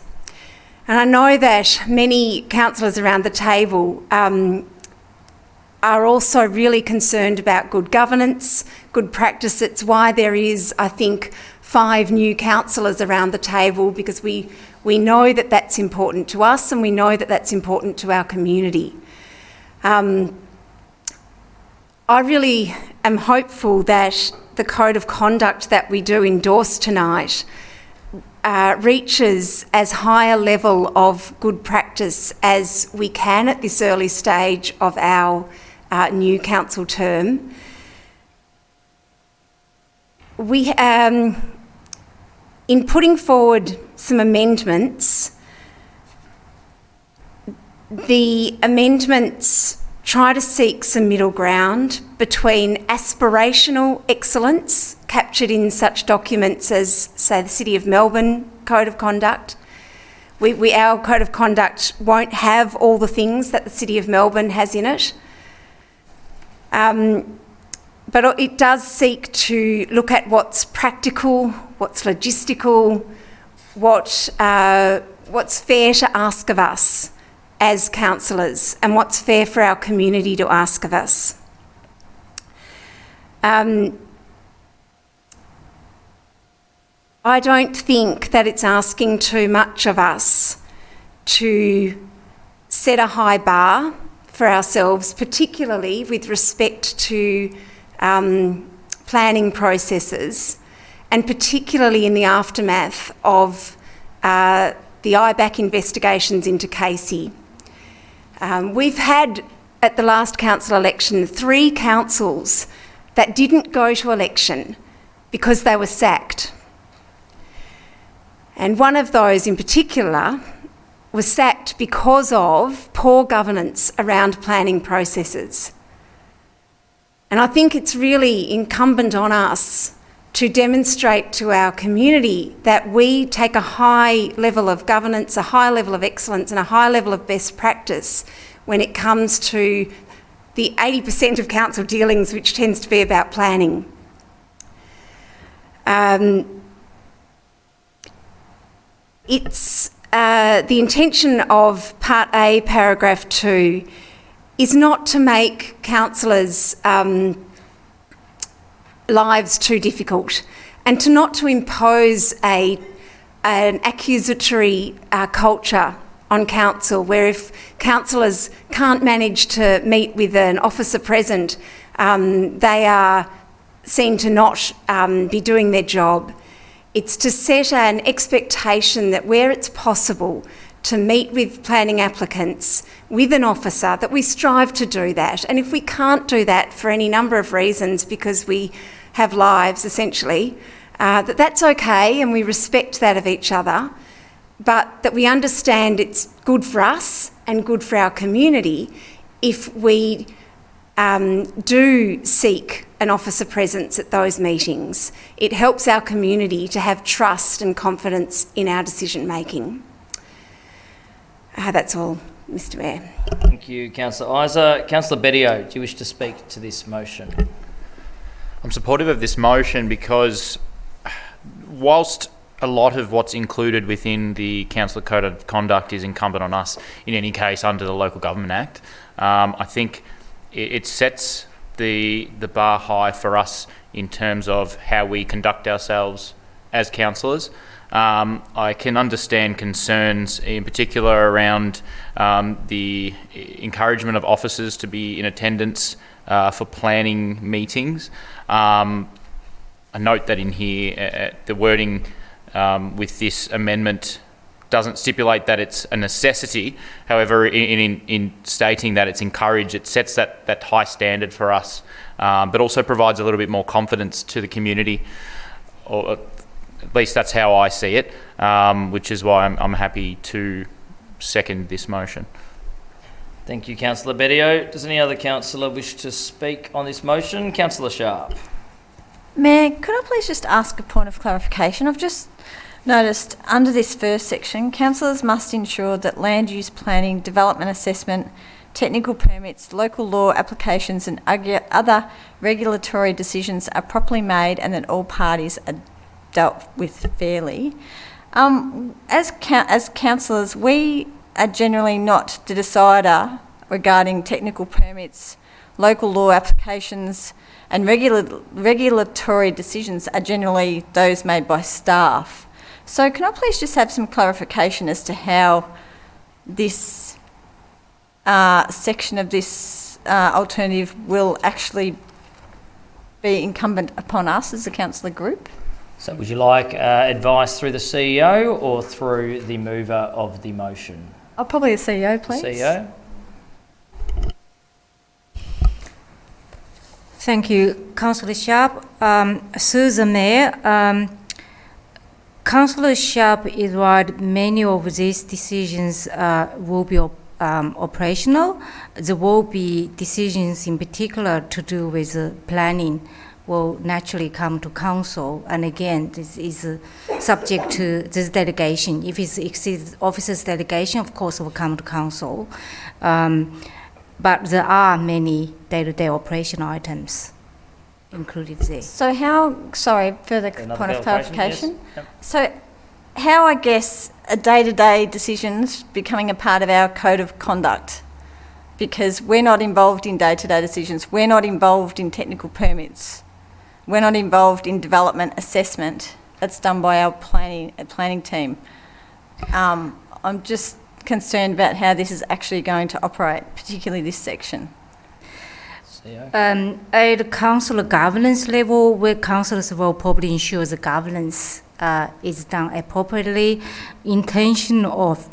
And I know that many councillors around the table are also really concerned about good governance, good practice. It's why there is, I think, 5 new councillors around the table, because we know that that's important to us and we know that that's important to our community. I really am hopeful that the code of conduct that we do endorse tonight reaches as high a level of good practice as we can at this early stage of our new council term. We, in putting forward some amendments, the amendments try to seek some middle ground between aspirational excellence captured in such documents as, say, the City of Melbourne Code of Conduct. Our Code of Conduct won't have all the things that the City of Melbourne has in it. but it does seek to look at what's practical, what's logistical, what's fair to ask of us as councillors, and what's fair for our community to ask of us. I don't think that it's asking too much of us to set a high bar for ourselves, particularly with respect to planning processes, and particularly in the aftermath of the IBAC investigations into Casey. We've had, at the last council election, 3 councils that didn't go to election because they were sacked. And one of those in particular was sacked because of poor governance around planning processes. And I think it's really incumbent on us to demonstrate to our community that we take a high level of governance, a high level of excellence, and a high level of best practice when it comes to the 80% of council dealings, which tends to be about planning. It's the intention of Part A, Paragraph 2, is not to make councillors' lives too difficult, and to not to impose an accusatory culture on council, where if councillors can't manage to meet with an officer present, they are seen to not be doing their job. It's to set an expectation that where it's possible to meet with planning applicants with an officer, that we strive to do that. And if we can't do that for any number of reasons, because we have lives essentially, that's okay, and we respect that of each other, but that we understand it's good for us and good for our community if we do seek an officer presence at those meetings. It helps our community to have trust and confidence in our decision making. That's all, Mr Mayor. Thank you, Councillor Isa. Councillor Bedio, do you wish to speak to this motion? I'm supportive of this motion because whilst a lot of what's included within the Council Code of Conduct is incumbent on us, in any case, under the Local Government Act, I think it sets the bar high for us in terms of how we conduct ourselves as councillors. I can understand concerns in particular around the encouragement of officers to be in attendance for planning meetings. I note that in here the wording with this amendment doesn't stipulate that it's a necessity. However, in stating that it's encouraged, it sets that high standard for us, but also provides a little bit more confidence to the community, or at least that's how I see it, which is why I'm happy to second this motion. Thank you, Councillor Bedio. Does any other councillor wish to speak on this motion? Councillor Sharp. Mayor, could I please just ask a point of clarification? I've just noticed under this first section, councillors must ensure that land use planning, development assessment, technical permits, local law applications and other regulatory decisions are properly made and that all parties are dealt with fairly. As councillors, we are generally not the decider regarding technical permits, local law applications and regulatory decisions are generally those made by staff. So can I please just have some clarification as to how this section of this alternative will actually be incumbent upon us as a councillor group? So would you like advice through the CEO or through the mover of the motion? Oh, probably the CEO, please. CEO. Thank you, Councillor Sharp. Through the Mayor, Councillor Sharp is right, many of these decisions will be operational. There will be decisions in particular to do with planning will naturally come to council. And again, this is subject to this delegation. If it exceeds officer's delegation, of course, it will come to council. But there are many day-to-day operation items. included there. So how, sorry, further Another point of clarification, clarification. yes. Yep. So how, I guess, are day-to-day decisions becoming a part of our code of conduct? Because we're not involved in day-to-day decisions. We're not involved in technical permits. We're not involved in development assessment. That's done by our planning team. I'm just concerned about how this is actually going to operate, particularly this section. CEO? At the council governance level, where councillors will probably ensure the governance is done appropriately. Intention of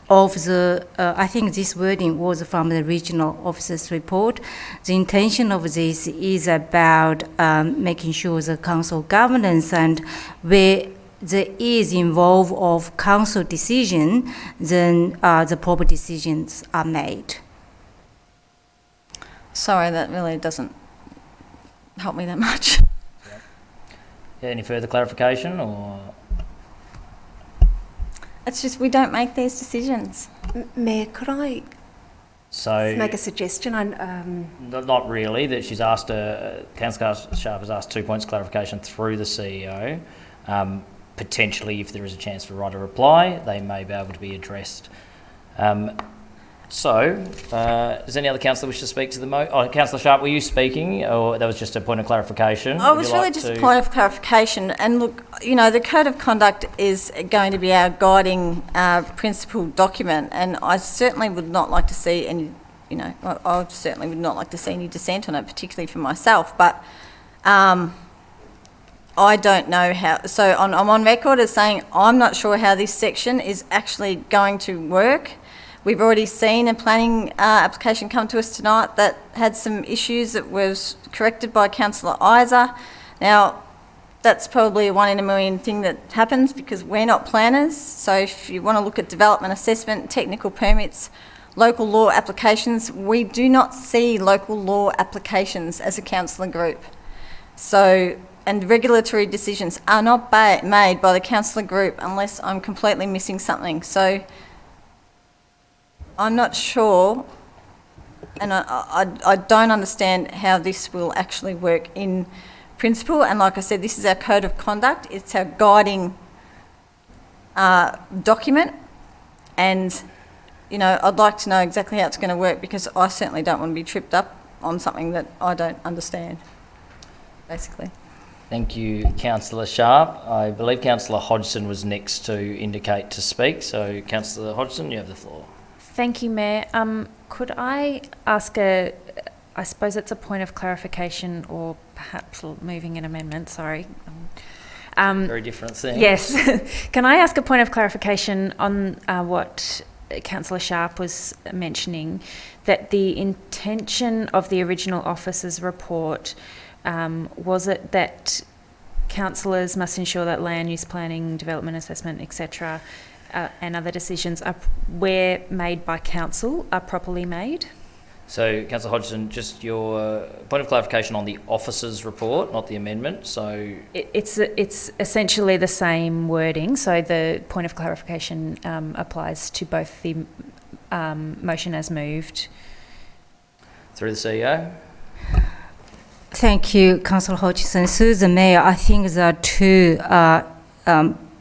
the, I think this wording was from the regional officer's report. The intention of this is about making sure the council governance, and where there is involved of council decision, then the proper decisions are made. Sorry, that really doesn't help me that much. Yeah, any further clarification or? It's just we don't make these decisions. Mayor, could I So, make a suggestion? not really, that she's asked, Councillor Sharp has asked 2 points clarification through the CEO. Potentially, if there is a chance for right to reply, they may be able to be addressed. Does any other councillor wish to speak to the Councillor Sharp, were you speaking, or that was just a point of clarification? I was really just a point of clarification. And look, you know, the code of conduct is going to be our guiding principal document, and I certainly would not like to see any, you know, I certainly would not like to see any dissent on it, particularly for myself. But I don't know how. So I'm on record as saying I'm not sure how this section is actually going to work. We've already seen a planning application come to us tonight that had some issues that was corrected by Councillor Isa. Now, that's probably a 1 in a million thing that happens because we're not planners. So if you want to look at development assessment, technical permits, local law applications, we do not see local law applications as a councillor group. So, and regulatory decisions are not made by the councillor group unless I'm completely missing something. So I'm not sure, and I don't understand how this will actually work in principle. And like I said, this is our code of conduct. It's our guiding document. And, you know, I'd like to know exactly how it's going to work because I certainly don't want to be tripped up on something that I don't understand, basically. Thank you, Councillor Sharp. I believe Councillor Hodgson was next to indicate to speak. So, Councillor Hodgson, you have the floor. Thank you, Mayor. Could I ask I suppose it's a point of clarification or perhaps moving an amendment, sorry. Very different thing. Yes. Can I ask a point of clarification on what Councillor Sharp was mentioning, that the intention of the original officer's report, was it that councillors must ensure that land use planning, development assessment, etc., and other decisions where made by council are properly made? So, Councillor Hodgson, just your point of clarification on the officer's report, not the amendment. So, It's essentially the same wording. So the point of clarification applies to both the motion as moved. Through the CEO. Thank you, Councillor Hodgson. Through the Mayor, I think there are two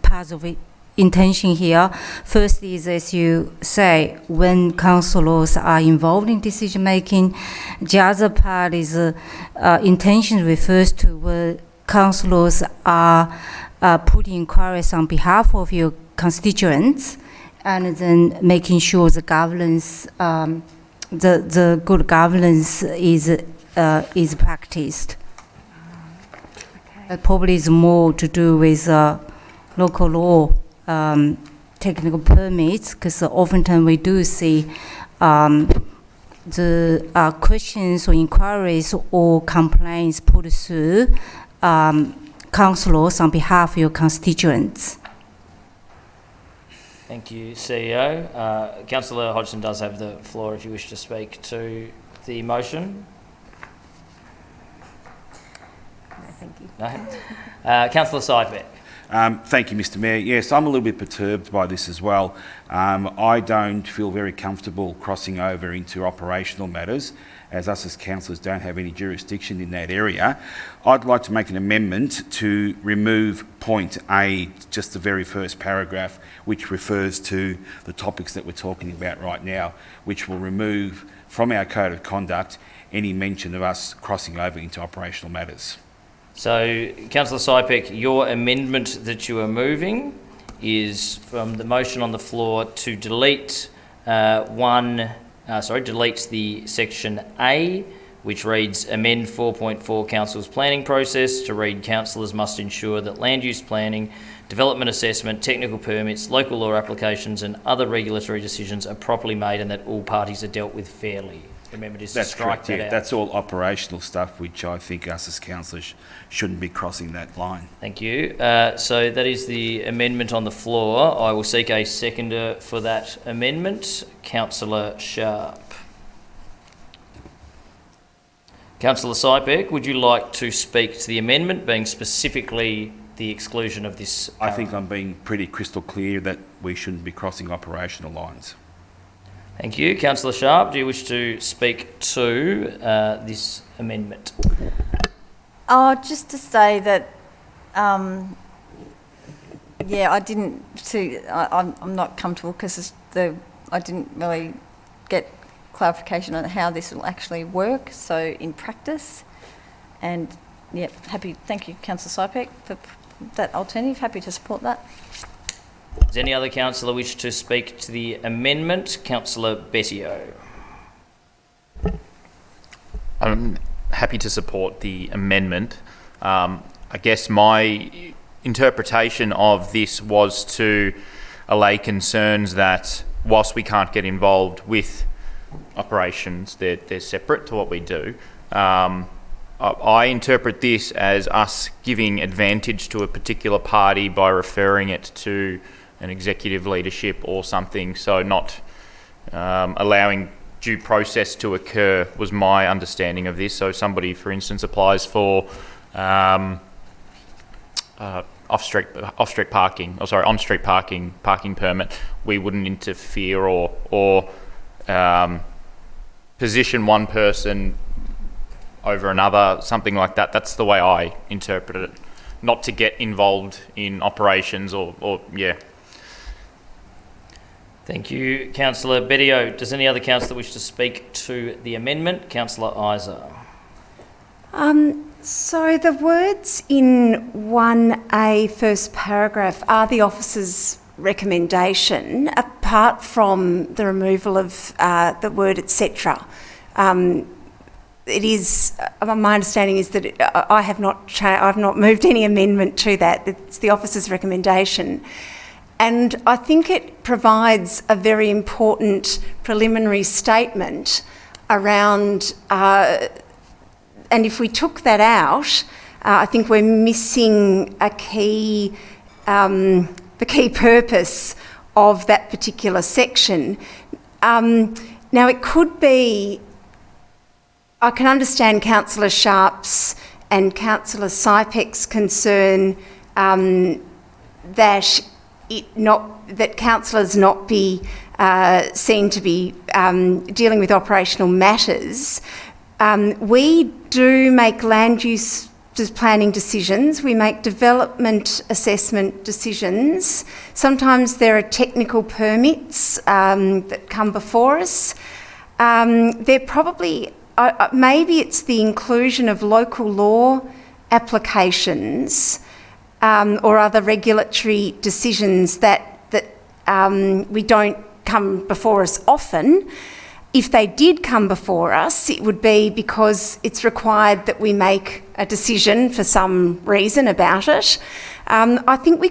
parts of it. Intention here. First is, as you say, when councillors are involved in decision making. The other part is intention refers to where councillors are putting inquiries on behalf of your constituents, and then making sure the governance, the good governance is practiced. It probably is more to do with local law. Technical permits, because oftentimes we do see the questions or inquiries or complaints put through councillors on behalf of your constituents. Thank you, CEO. Councillor Hodgson does have the floor if you wish to speak to the motion. No, thank you. No? Councillor Seidbeck. Thank you, Mr Mayor. Yes, I'm a little bit perturbed by this as well. I don't feel very comfortable crossing over into operational matters, as us as councillors don't have any jurisdiction in that area. I'd like to make an amendment to remove point A, just the very first paragraph, which refers to the topics that we're talking about right now, which will remove from our code of conduct any mention of us crossing over into operational matters. So, Councillor Sypek, your amendment that you are moving is from the motion on the floor to delete delete the section A, which reads amend 4.4 Council's planning process to read councillors must ensure that land use planning, development assessment, technical permits, local law applications and other regulatory decisions are properly made and that all parties are dealt with fairly. Remember to That's strike correct, that yeah. out. That's all operational stuff, which I think us as councillors shouldn't be crossing that line. Thank you. So that is the amendment on the floor. I will seek a seconder for that amendment. Councillor Sharp. Councillor Sypek, would you like to speak to the amendment, being specifically the exclusion of this? I think I'm being pretty crystal clear that we shouldn't be crossing operational lines. Thank you. Councillor Sharp, do you wish to speak to this amendment? Just to say that, I didn't see. I'm not comfortable because I didn't really get clarification on how this will actually work. So in practice, and thank you, Councillor Sypek, for that alternative. Happy to support that. Does any other councillor wish to speak to the amendment? Councillor Bettio. I'm happy to support the amendment. I guess my interpretation of this was to allay concerns that whilst we can't get involved with operations, they're separate to what we do. I interpret this as us giving advantage to a particular party by referring it to an executive leadership or something, so not allowing due process to occur was my understanding of this. So somebody, for instance, applies for on-street parking permit, we wouldn't interfere or position one person over another, something like that. That's the way I interpret it. Not to get involved in operations or. Thank you, Councillor Bettio. Does any other councillor wish to speak to the amendment? Councillor Isa. So the words in 1A first paragraph are the officer's recommendation, apart from the removal of the word etc. It is my understanding is that I've not moved any amendment to that. It's the officer's recommendation, and I think it provides a very important preliminary statement around. And if we took that out, I think we're missing the key purpose of that particular section. Now, it could be. I can understand Councillor Sharp's and Councillor Sypek's concern that councillors not be seen to be dealing with operational matters. We do make land use planning decisions. We make development assessment decisions. Sometimes there are technical permits that come before us. They're probably. Maybe it's the inclusion of local law applications or other regulatory decisions that we don't come before us often. If they did come before us, it would be because it's required that we make a decision for some reason about it. I think we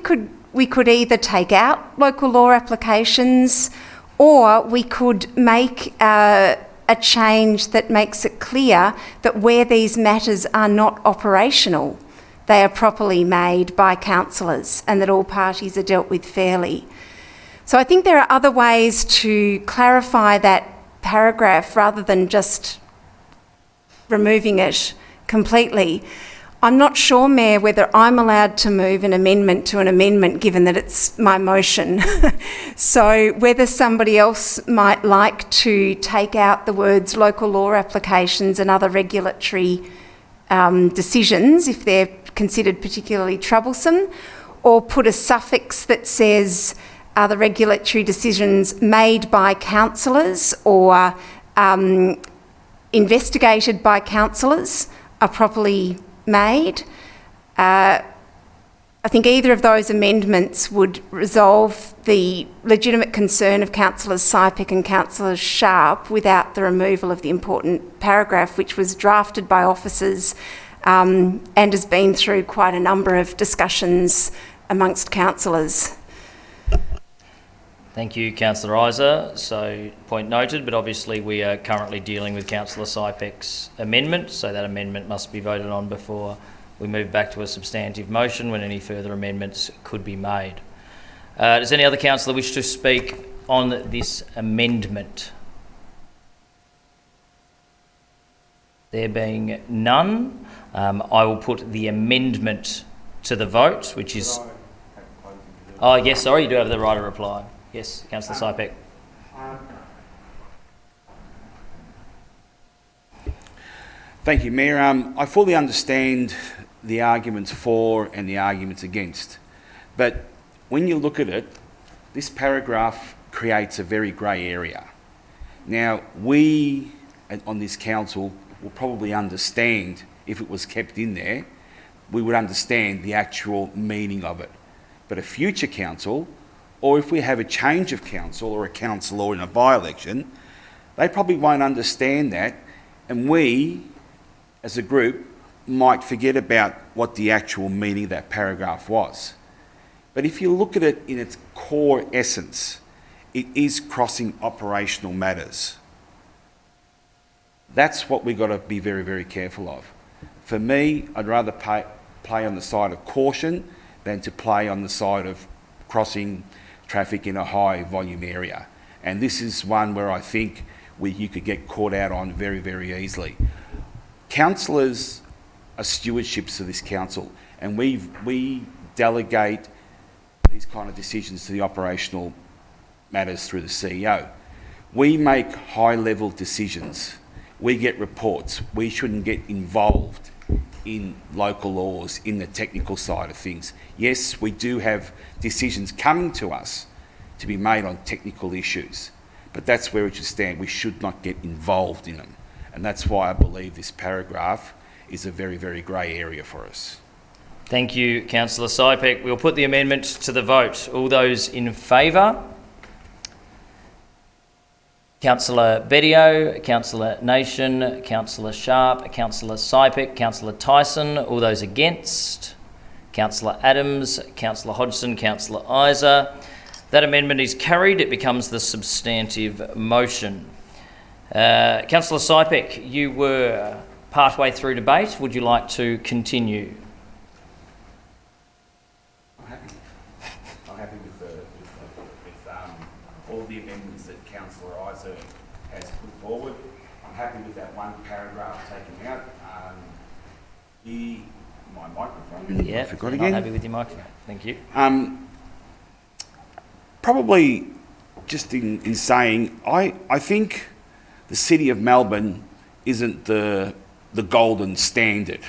could either take out local law applications, or we could make a change that makes it clear that where these matters are not operational, they are properly made by councillors and that all parties are dealt with fairly. So I think there are other ways to clarify that paragraph rather than just removing it completely. I'm not sure, Mayor, whether I'm allowed to move an amendment to an amendment, given that it's my motion. So whether somebody else might like to take out the words local law applications and other regulatory decisions, if they're considered particularly troublesome, or put a suffix that says the regulatory decisions made by councillors or investigated by councillors are properly made. I think either of those amendments would resolve the legitimate concern of councillors Sypek and councillor Sharp without the removal of the important paragraph, which was drafted by officers and has been through quite a number of discussions amongst councillors. Thank you, Councillor Isa. So, point noted, but obviously we are currently dealing with Councillor Sypek's amendment, so that amendment must be voted on before we move back to a substantive motion when any further amendments could be made. Does any other councillor wish to speak on this amendment? There being none, I will put the amendment to the vote, which is... Oh, yes, sorry, you do have the right of reply. Yes, Councillor Sypek. Thank you, Mayor. I fully understand the arguments for and the arguments against, but when you look at it, this paragraph creates a very grey area. Now, we on this council will probably understand if it was kept in there, we would understand the actual meaning of it. But a future council, or if we have a change of council or a councillor in a by-election, they probably won't understand that, and we, as a group, might forget about what the actual meaning of that paragraph was. But if you look at it in its core essence, it is crossing operational matters. That's what we've got to be very, very careful of. For me, I'd rather play on the side of caution than to play on the side of crossing traffic in a high volume area. And this is one where I think you could get caught out on very, very easily. Councillors are stewardships of this council, and we delegate these kind of decisions to the operational matters through the CEO. We make high-level decisions. We get reports. We shouldn't get involved in local laws, in the technical side of things. Yes, we do have decisions coming to us to be made on technical issues, but that's where it should stand. We should not get involved in them. And that's why I believe this paragraph is a very, very grey area for us. Thank you, Councillor Sypek. We'll put the amendment to the vote. All those in favour? Councillor Bedio, Councillor Nation, Councillor Sharp, Councillor Sypek, Councillor Tyson. All those against? Councillor Adams, Councillor Hodgson, Councillor Isa. That amendment is carried. It becomes the substantive motion. Councillor Sypek, you were partway through debate. Would you like to continue? I'm happy with all the amendments that Councillor Isa has put forward. I'm happy with that one paragraph taken out. My microphone. Yeah, I forgot I'm again. not happy with your microphone. Thank you. Probably just in saying, I think the City of Melbourne isn't the golden standard,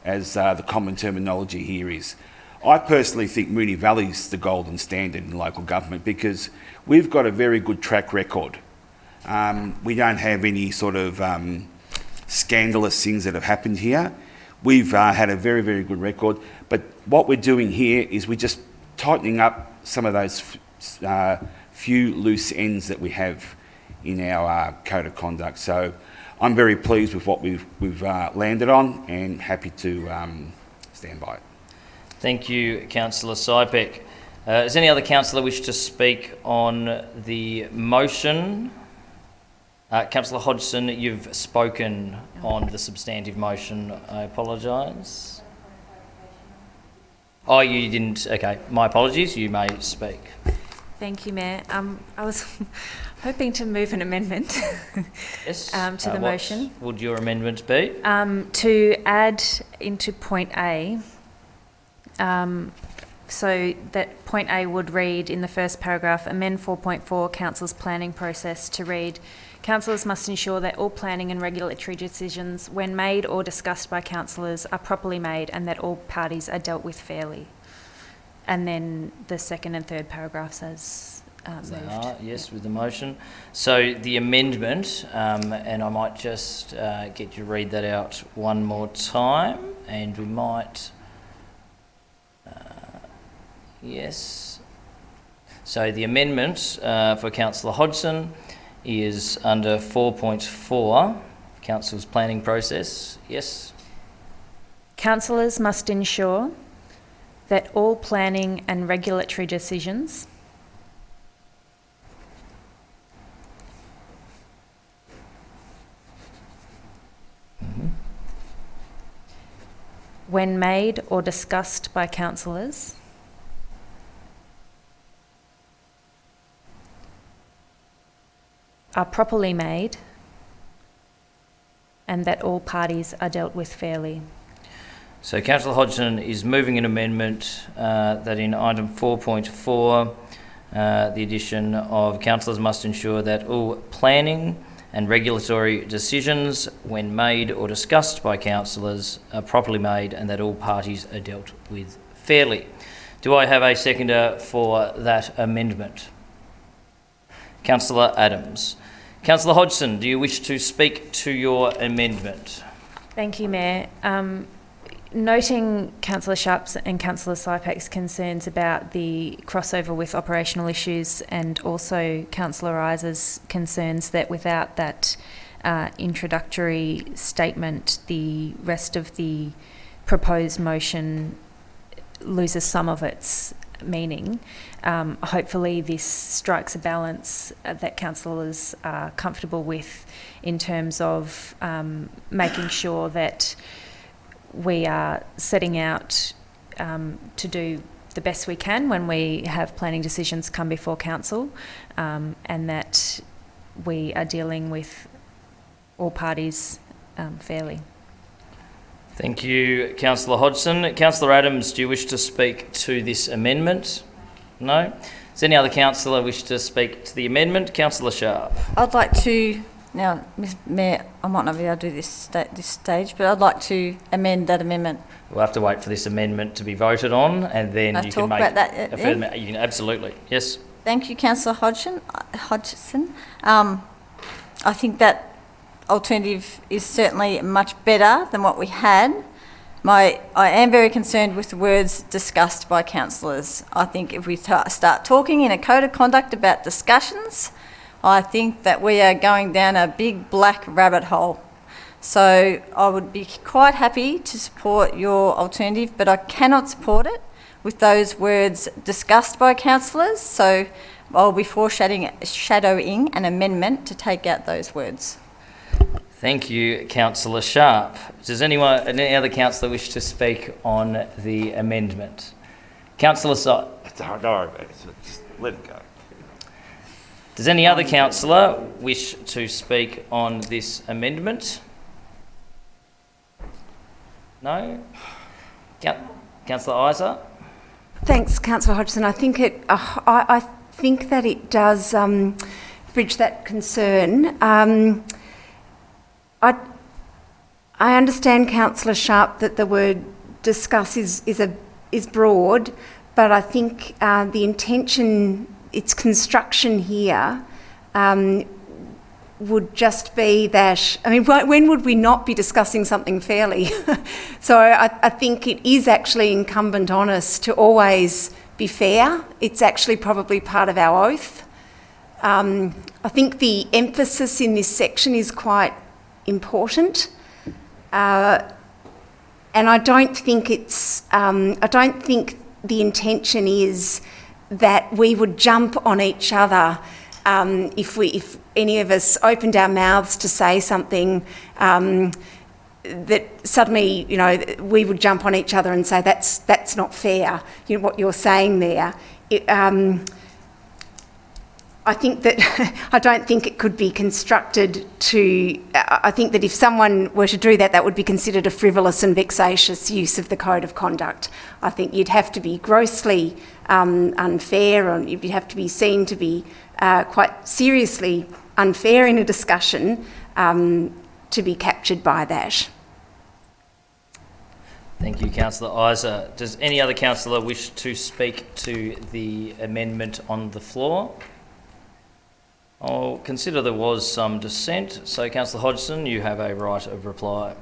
as the common terminology here is. I personally think Moonee Valley's the golden standard in local government because we've got a very good track record. We don't have any sort of scandalous things that have happened here. We've had a very, very good record, but what we're doing here is we're just tightening up some of those few loose ends that we have in our code of conduct. So I'm very pleased with what we've landed on and happy to stand by it. Thank you, Councillor Sypek. Does any other councillor wish to speak on the motion? Councillor Hodgson, you've spoken on the substantive motion. I apologise. Oh, you didn't. Okay, my apologies. You may speak. Thank you, Mayor. I was hoping to move an amendment Yes. to the motion. What would your amendment be? To add into point A, so that point A would read in the first paragraph, amend 4.4 Council's planning process to read, councillors must ensure that all planning and regulatory decisions, when made or discussed by councillors, are properly made and that all parties are dealt with fairly. And then the second and third paragraphs as They moved. are, yes, with the motion. So the amendment, and I might just get you to read that out one more time, and we might, yes. So the amendment for Councillor Hodgson is under 4.4, Council's planning process, yes. Councillors must ensure that all planning and regulatory decisions when made or discussed by councillors are properly made and that all parties are dealt with fairly. So Councillor Hodgson is moving an amendment that in item 4.4, the addition of councillors must ensure that all planning and regulatory decisions, when made or discussed by councillors, are properly made and that all parties are dealt with fairly. Do I have a seconder for that amendment? Councillor Adams. Councillor Hodgson, do you wish to speak to your amendment? Thank you, Mayor. Noting Councillor Sharp's and Councillor Sypek's concerns about the crossover with operational issues and also Councillor Iser's concerns that without that introductory statement, the rest of the proposed motion loses some of its meaning. Hopefully this strikes a balance that councillors are comfortable with in terms of making sure that we are setting out to do the best we can when we have planning decisions come before council, and that we are dealing with all parties fairly. Thank you, Councillor Hodgson. Councillor Adams, do you wish to speak to this amendment? No? Does any other councillor wish to speak to the amendment? Councillor Sharp. I'd like to, now, Ms Mayor, I might not be able to do this stage, but I'd like to amend that amendment. We'll have to wait for this amendment to be voted on, and then Can I you talk can make about that, a further. You can, absolutely, yes. Thank you, Councillor Hodgson. I think that alternative is certainly much better than what we had. I am very concerned with the words discussed by councillors. I think if we start talking in a code of conduct about discussions, I think that we are going down a big black rabbit hole. So I would be quite happy to support your alternative, but I cannot support it with those words discussed by councillors. So I'll be foreshadowing an amendment to take out those words. Thank you, Councillor Sharp. Does any other councillor wish to speak on the amendment? Councillor Don't worry about it. Just let it go. Does any other councillor wish to speak on this amendment? No? Councillor Iser? Thanks, Councillor Hodgson. I think I think that it does bridge that concern. I understand, Councillor Sharp, that the word discuss is broad, but I think the intention, its construction here, would just be that, I mean, when would we not be discussing something fairly? So I think it is actually incumbent on us to always be fair. It's actually probably part of our oath. I think the emphasis in this section is quite important. And I don't think the intention is that we would jump on each other if any of us opened our mouths to say something, that suddenly, we would jump on each other and say that's not fair. What you're saying there. I think that I don't think it could be constructed to. I think that if someone were to do that, that would be considered a frivolous and vexatious use of the code of conduct. I think you'd have to be grossly unfair, or you'd have to be seen to be quite seriously unfair in a discussion to be captured by that. Thank you, Councillor Isa. Does any other councillor wish to speak to the amendment on the floor? I'll consider there was some dissent. So, Councillor Hodgson, you have a right of reply.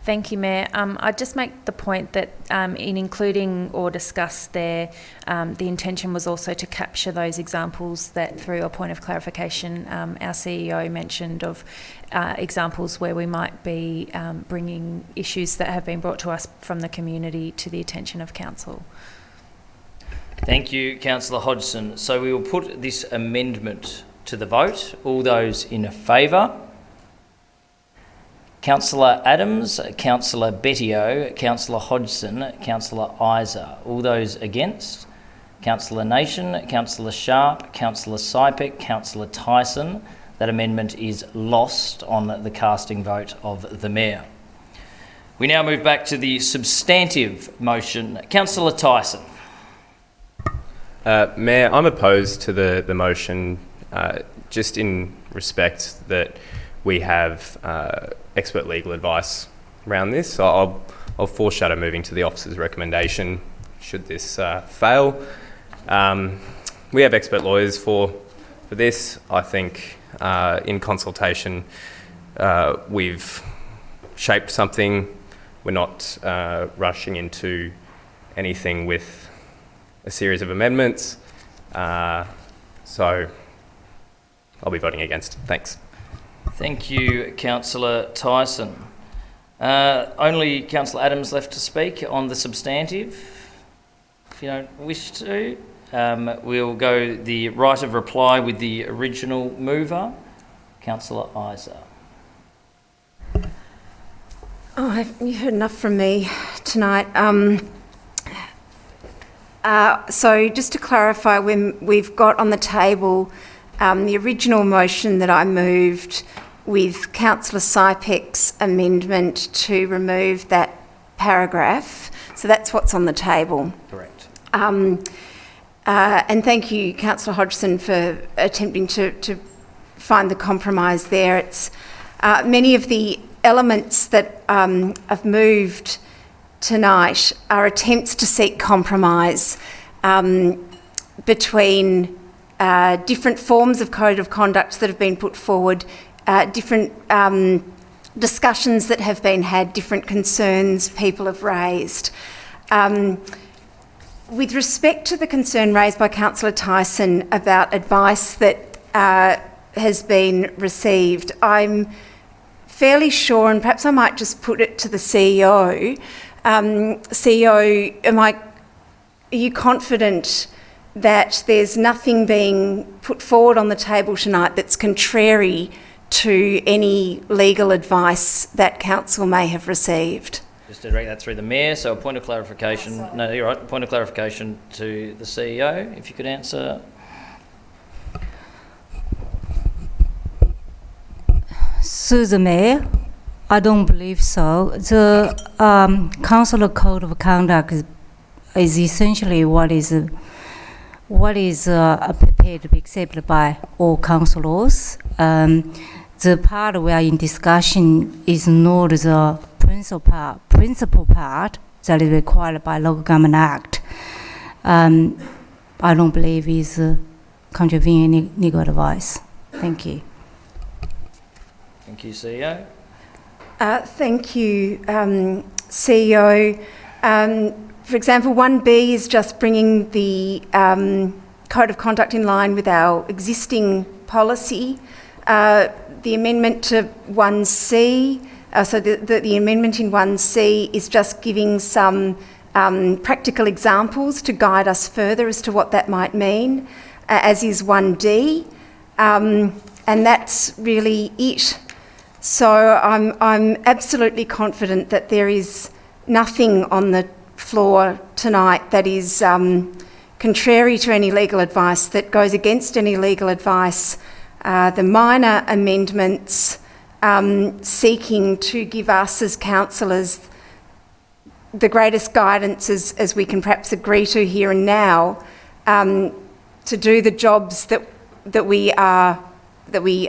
Thank you, Mayor. I'd just make the point that in including or discuss there, the intention was also to capture those examples that, through a point of clarification, our CEO mentioned of examples where we might be bringing issues that have been brought to us from the community to the attention of council. Thank you, Councillor Hodgson. So we will put this amendment to the vote. All those in favour? Councillor Adams, Councillor Bettio, Councillor Hodgson, Councillor Isa. All those against? Councillor Nation, Councillor Sharp, Councillor Sypek, Councillor Tyson. That amendment is lost on the casting vote of the Mayor. We now move back to the substantive motion. Councillor Tyson. Mayor, I'm opposed to the motion just in respect that we have expert legal advice around this. So I'll foreshadow moving to the officer's recommendation should this fail. We have expert lawyers for this. I think in consultation we've shaped something. We're not rushing into anything with a series of amendments. So I'll be voting against. Thanks. Thank you, Councillor Tyson. Only Councillor Adams left to speak on the substantive. If you don't wish to, we'll go the right of reply with the original mover, Councillor Isa. Oh, you've heard enough from me tonight. So just to clarify, when we've got on the table the original motion that I moved with Councillor Sypek's amendment to remove that paragraph. So that's what's on the table. Correct. And thank you, Councillor Hodgson, for attempting to find the compromise there. It's many of the elements that I've moved tonight are attempts to seek compromise between different forms of code of conduct that have been put forward, different discussions that have been had, different concerns people have raised. With respect to the concern raised by Councillor Tyson about advice that has been received, I'm fairly sure, and perhaps I might just put it to the CEO. CEO, are you confident that there's nothing being put forward on the table tonight that's contrary to any legal advice that council may have received? Just to direct that through the Mayor, so a point of clarification. No, you're right. A point of clarification to the CEO, if you could answer. Through the Mayor, I don't believe so. The councillor code of conduct is essentially what is prepared to be accepted by all councillors. The part we are in discussion is not the principal part that is required by Local Government Act. I don't believe is contravening any legal advice. Thank you. Thank you, CEO. Thank you, CEO. For example, 1B is just bringing the code of conduct in line with our existing policy. The amendment to 1C, so the amendment in 1C is just giving some practical examples to guide us further as to what that might mean, as is 1D, and that's really it. So I'm absolutely confident that there is nothing on the floor tonight that is contrary to any legal advice, that goes against any legal advice, the minor amendments seeking to give us as councillors the greatest guidance as we can perhaps agree to here and now, to do the jobs that we are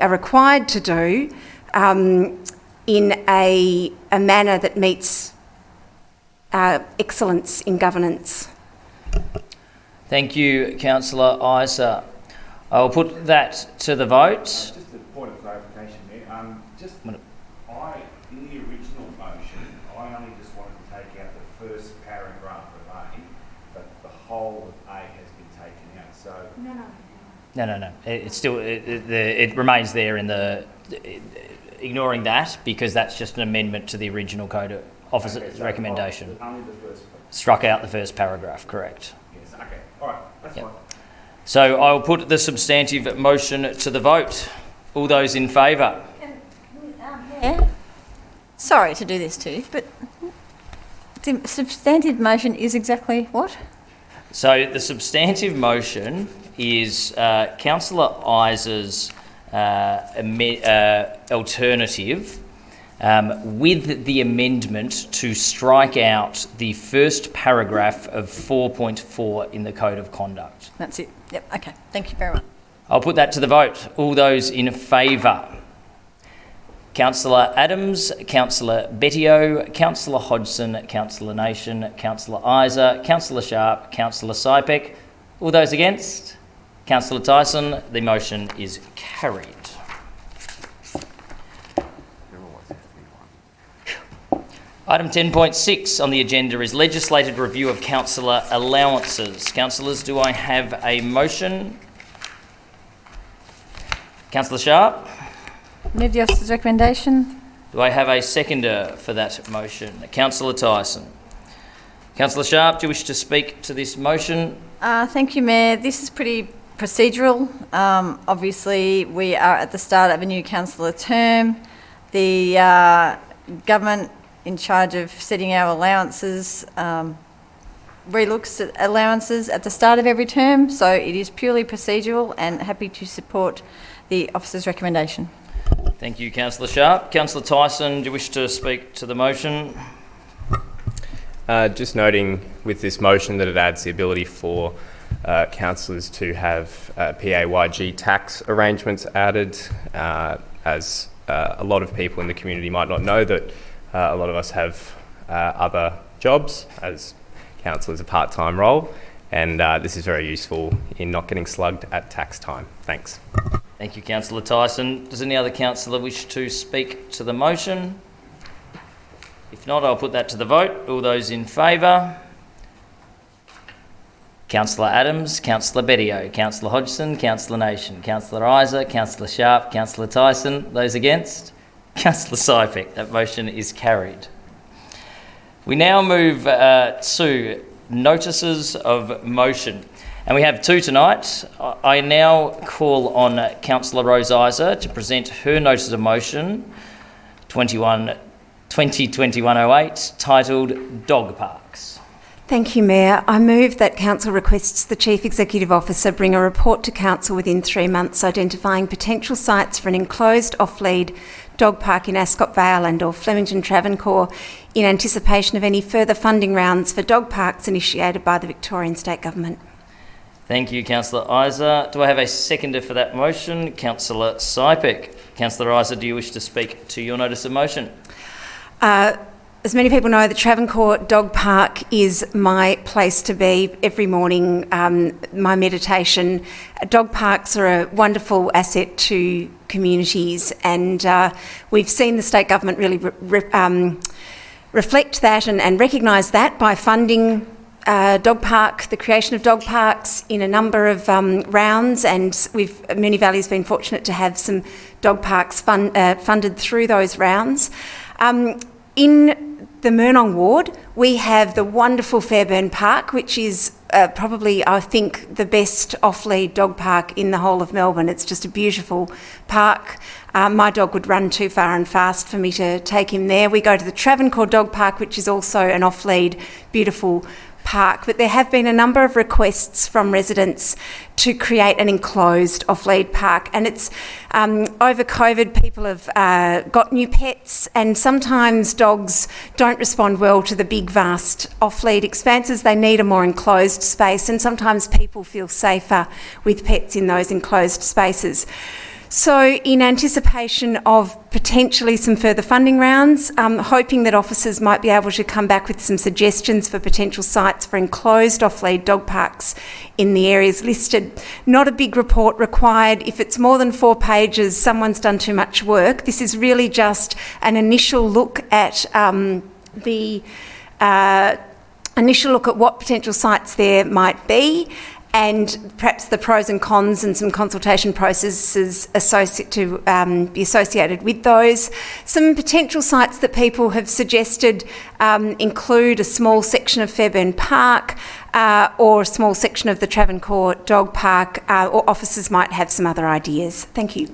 required to do in a manner that meets excellence in governance. Thank you, Councillor Isa. I will put that to the vote. Just a point of clarification there. In the original motion, I only just wanted to take out the first paragraph of A, but the whole of A has been taken out. So No. It's still it remains there in the ignoring that, because that's just an amendment to the original Code of Officer's recommendation. Only the first part. Struck out the first paragraph, correct? Yes. Okay. All right. That's fine. So I will put the substantive motion to the vote. All those in favour? Yeah. Sorry to do this to you, but the substantive motion is exactly what? So the substantive motion is Councillor Isa's alternative with the amendment to strike out the first paragraph of 4.4 in the Code of Conduct. That's it. Yep. Okay. Thank you very much. I'll put that to the vote. All those in favour? Councillor Adams, Councillor Bettio, Councillor Hodgson, Councillor Nation, Councillor Isa, Councillor Sharp, Councillor Sypek. All those against? Councillor Tyson. The motion is carried. Item 10.6 on the agenda is legislated review of councillor allowances. Councillors, do I have a motion? Councillor Sharp? Move the officer's recommendation. Do I have a seconder for that motion? Councillor Tyson. Councillor Sharp, do you wish to speak to this motion? Thank you, Mayor. This is pretty procedural. Obviously, we are at the start of a new councillor term. The government in charge of setting our allowances relooks at allowances at the start of every term, so it is purely procedural, and happy to support the officer's recommendation. Thank you, Councillor Sharp. Councillor Tyson, do you wish to speak to the motion? Just noting with this motion that it adds the ability for councillors to have PAYG tax arrangements added, as a lot of people in the community might not know that a lot of us have other jobs, as council is a part-time role, and this is very useful in not getting slugged at tax time. Thanks. Thank you, Councillor Tyson. Does any other councillor wish to speak to the motion? If not, I'll put that to the vote. All those in favour? Councillor Adams, Councillor Bettio, Councillor Hodgson, Councillor Nation, Councillor Isa, Councillor Sharp, Councillor Tyson. Those against? Councillor Sypek. That motion is carried. We now move to notices of motion. And we have two tonight. I now call on Councillor Rose Isa to present her notice of motion 2021-08, titled Dog Parks. Thank you, Mayor. I move that Council requests the Chief Executive Officer bring a report to Council within 3 months identifying potential sites for an enclosed off-lead dog park in Ascot Vale and or Flemington Travancore in anticipation of any further funding rounds for dog parks initiated by the Victorian State Government. Thank you, Councillor Isa. Do I have a seconder for that motion? Councillor Sypek. Councillor Isa, do you wish to speak to your notice of motion? As many people know, the Travancore Dog Park is my place to be every morning, my meditation. Dog parks are a wonderful asset to communities, and we've seen the state government really reflect that and recognise that by funding the creation of dog parks in a number of rounds, and Moonee Valley has been fortunate to have some dog parks funded through those rounds. In the Moonee ward, we have the wonderful Fairburn Park, which is probably, I think, the best off-lead dog park in the whole of Melbourne. It's just a beautiful park. My dog would run too far and fast for me to take him there. We go to the Travancore Dog Park, which is also an off-lead, beautiful park, but there have been a number of requests from residents to create an enclosed off-lead park. And it's over COVID, people have got new pets, and sometimes dogs don't respond well to the big, vast off-lead expanses. They need a more enclosed space, and sometimes people feel safer with pets in those enclosed spaces. So in anticipation of potentially some further funding rounds, hoping that officers might be able to come back with some suggestions for potential sites for enclosed off-lead dog parks in the areas listed. Not a big report required. If it's more than 4 pages, someone's done too much work. This is really just an initial look at what potential sites there might be, and perhaps the pros and cons and some consultation processes be associated with those. Some potential sites that people have suggested include a small section of Fairburn Park or a small section of the Travancore Dog Park, or officers might have some other ideas. Thank you.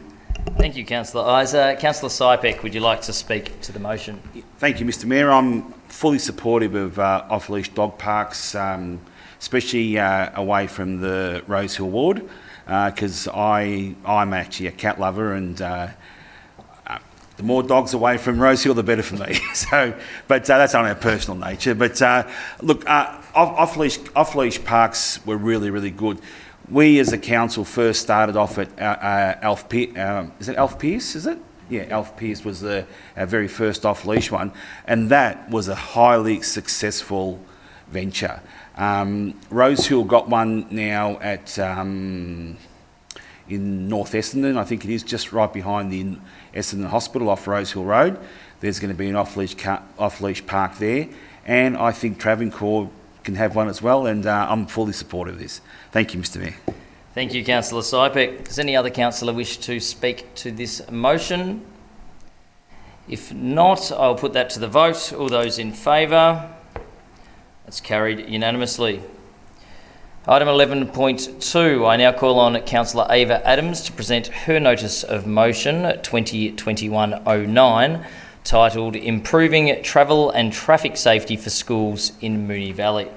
Thank you, Councillor Isa. Councillor Sypek, would you like to speak to the motion? Thank you, Mr Mayor. I'm fully supportive of off-leash dog parks, especially away from the Rosehill ward, because I'm actually a cat lover, and the more dogs away from Rosehill, the better for me. But that's on our personal nature. But look, off-leash parks were really, really good. We as a council first started off at Alf Pierce, is it? Yeah, Alf Pierce was our very first off-leash one, and that was a highly successful venture. Rosehill got one now at in North Essendon, I think it is, just right behind the Essendon Hospital off Rosehill Road. There's going to be an off-leash park there, and I think Travancore can have one as well, and I'm fully supportive of this. Thank you, Mr Mayor. Thank you, Councillor Sypek. Does any other councillor wish to speak to this motion? If not, I'll put that to the vote. All those in favour? That's carried unanimously. Item 11.2, I now call on Councillor Ava Adams to present her notice of motion 2021-09, titled Improving Travel and Traffic Safety for Schools in Moonee Valley.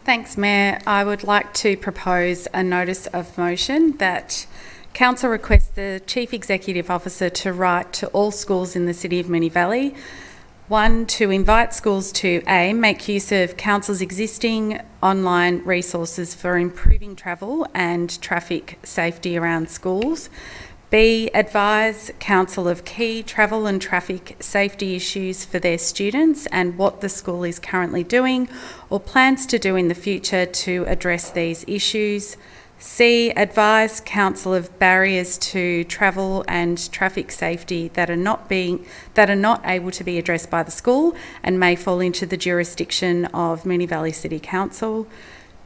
Thanks, Mayor. I would like to propose a notice of motion that Council requests the Chief Executive Officer to write to all schools in the City of Moonee Valley. 1, to invite schools to A, make use of Council's existing online resources for improving travel and traffic safety around schools. B, advise Council of key travel and traffic safety issues for their students and what the school is currently doing or plans to do in the future to address these issues. C, advise Council of barriers to travel and traffic safety that are not able to be addressed by the school and may fall into the jurisdiction of Moonee Valley City Council.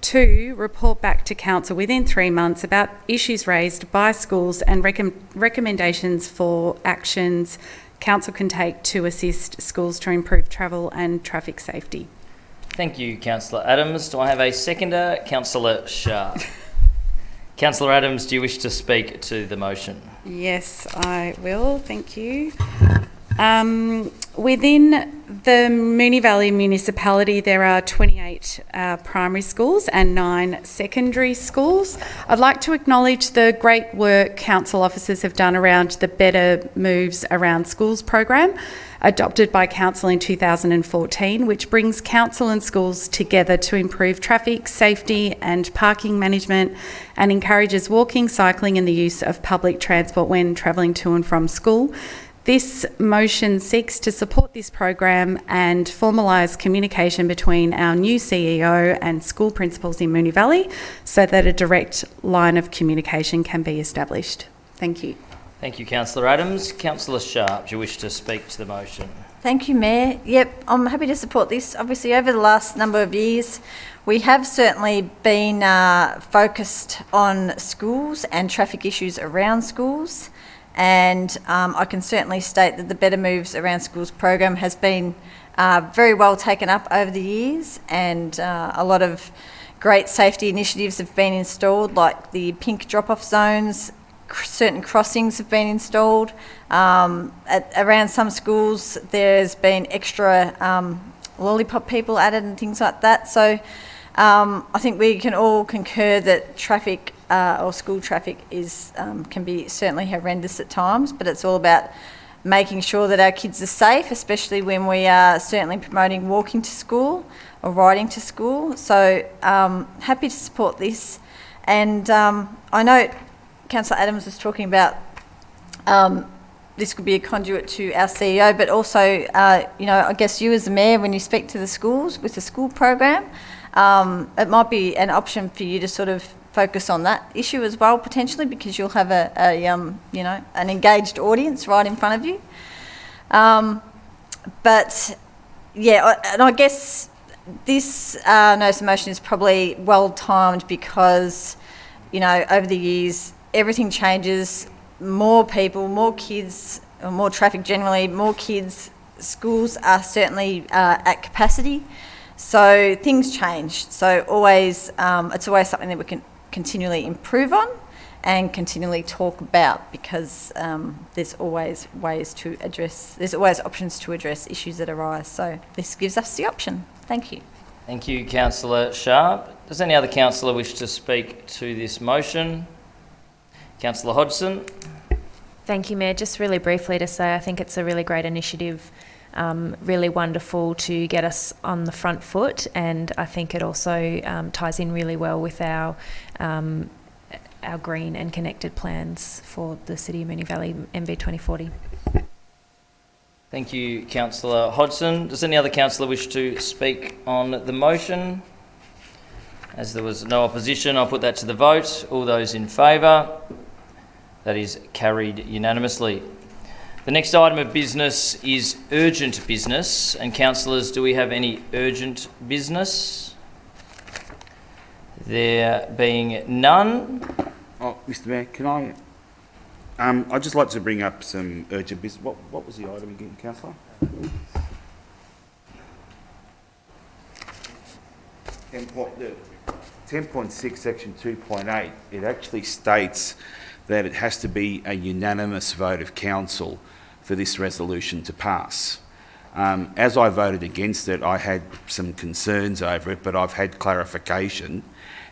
2, report back to Council within 3 months about issues raised by schools and recommendations for actions Council can take to assist schools to improve travel and traffic safety. Thank you, Councillor Adams. Do I have a seconder? Councillor Sharp. Councillor Adams, do you wish to speak to the motion? Yes, I will. Thank you. Within the Moonee Valley municipality, there are 28 primary schools and 9 secondary schools. I'd like to acknowledge the great work council officers have done around the Better Moves Around Schools program, adopted by council in 2014, which brings council and schools together to improve traffic, safety and parking management, and encourages walking, cycling and the use of public transport when travelling to and from school. This motion seeks to support this program and formalise communication between our new CEO and school principals in Moonee Valley so that a direct line of communication can be established. Thank you. Thank you, Councillor Adams. Councillor Sharp, do you wish to speak to the motion? Thank you, Mayor. Yep, I'm happy to support this. Obviously, over the last number of years, we have certainly been focused on schools and traffic issues around schools. And I can certainly state that the Better Moves Around Schools program has been very well taken up over the years, and a lot of great safety initiatives have been installed, like the pink drop-off zones. Certain crossings have been installed. Around some schools, there's been extra lollipop people added and things like that. So I think we can all concur that traffic or school traffic is can be certainly horrendous at times, but it's all about making sure that our kids are safe, especially when we are certainly promoting walking to school or riding to school. So happy to support this. And I know Councillor Adams was talking about this could be a conduit to our CEO, but also, you know, I guess you as the Mayor, when you speak to the schools with the school program, it might be an option for you to sort of focus on that issue as well, potentially, because you'll have you know, an engaged audience right in front of you. But yeah, and I guess this notice of motion is probably well timed because, you know, over the years everything changes. More people, more kids, or more traffic generally, more kids. Schools are certainly at capacity, so things change. So always, it's always something that we can continually improve on and continually talk about, because there's always ways to address, there's always options to address issues that arise. So this gives us the option. Thank you. Thank you, Councillor Sharp. Does any other councillor wish to speak to this motion? Councillor Hodgson. Thank you, Mayor. Just really briefly to say I think it's a really great initiative, really wonderful to get us on the front foot, and I think it also ties in really well with our green and connected plans for the City of Moonee Valley MV 2040. Thank you, Councillor Hodgson. Does any other councillor wish to speak on the motion? As there was no opposition, I'll put that to the vote. All those in favour? That is carried unanimously. The next item of business is urgent business. And councillors, do we have any urgent business? There being none. Oh, Mr. Mayor, can I? I'd just like to bring up some urgent business. What was the item again, councillor? 10.6, section 2.8. It actually states that it has to be a unanimous vote of council for this resolution to pass. As I voted against it, I had some concerns over it, but I've had clarification,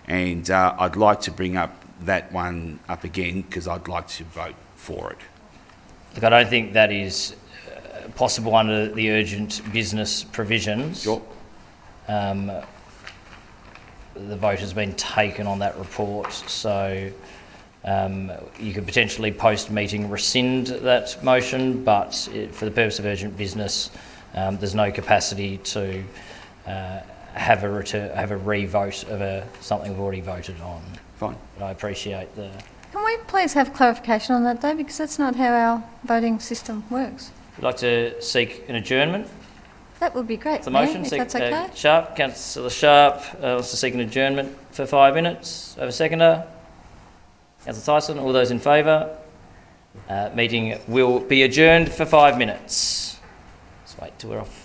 and I'd like to bring up that one up again because I'd like to vote for it. Look, I don't think that is possible under the urgent business provisions. Sure. The vote has been taken on that report, so you could potentially post-meeting rescind that motion, but for the purpose of urgent business, there's no capacity to have a re-vote of something we've already voted on. Fine. But I appreciate the... Can we please have clarification on that though, because that's not how our voting system works. Would like to seek an adjournment? That would be great, The Mayor, motion, if that's okay. Sharp, Councillor Sharp wants to seek an adjournment for 5 minutes. Over seconder. Councillor Tyson, all those in favour? Meeting will be adjourned for 5 minutes. Let's wait till we're off.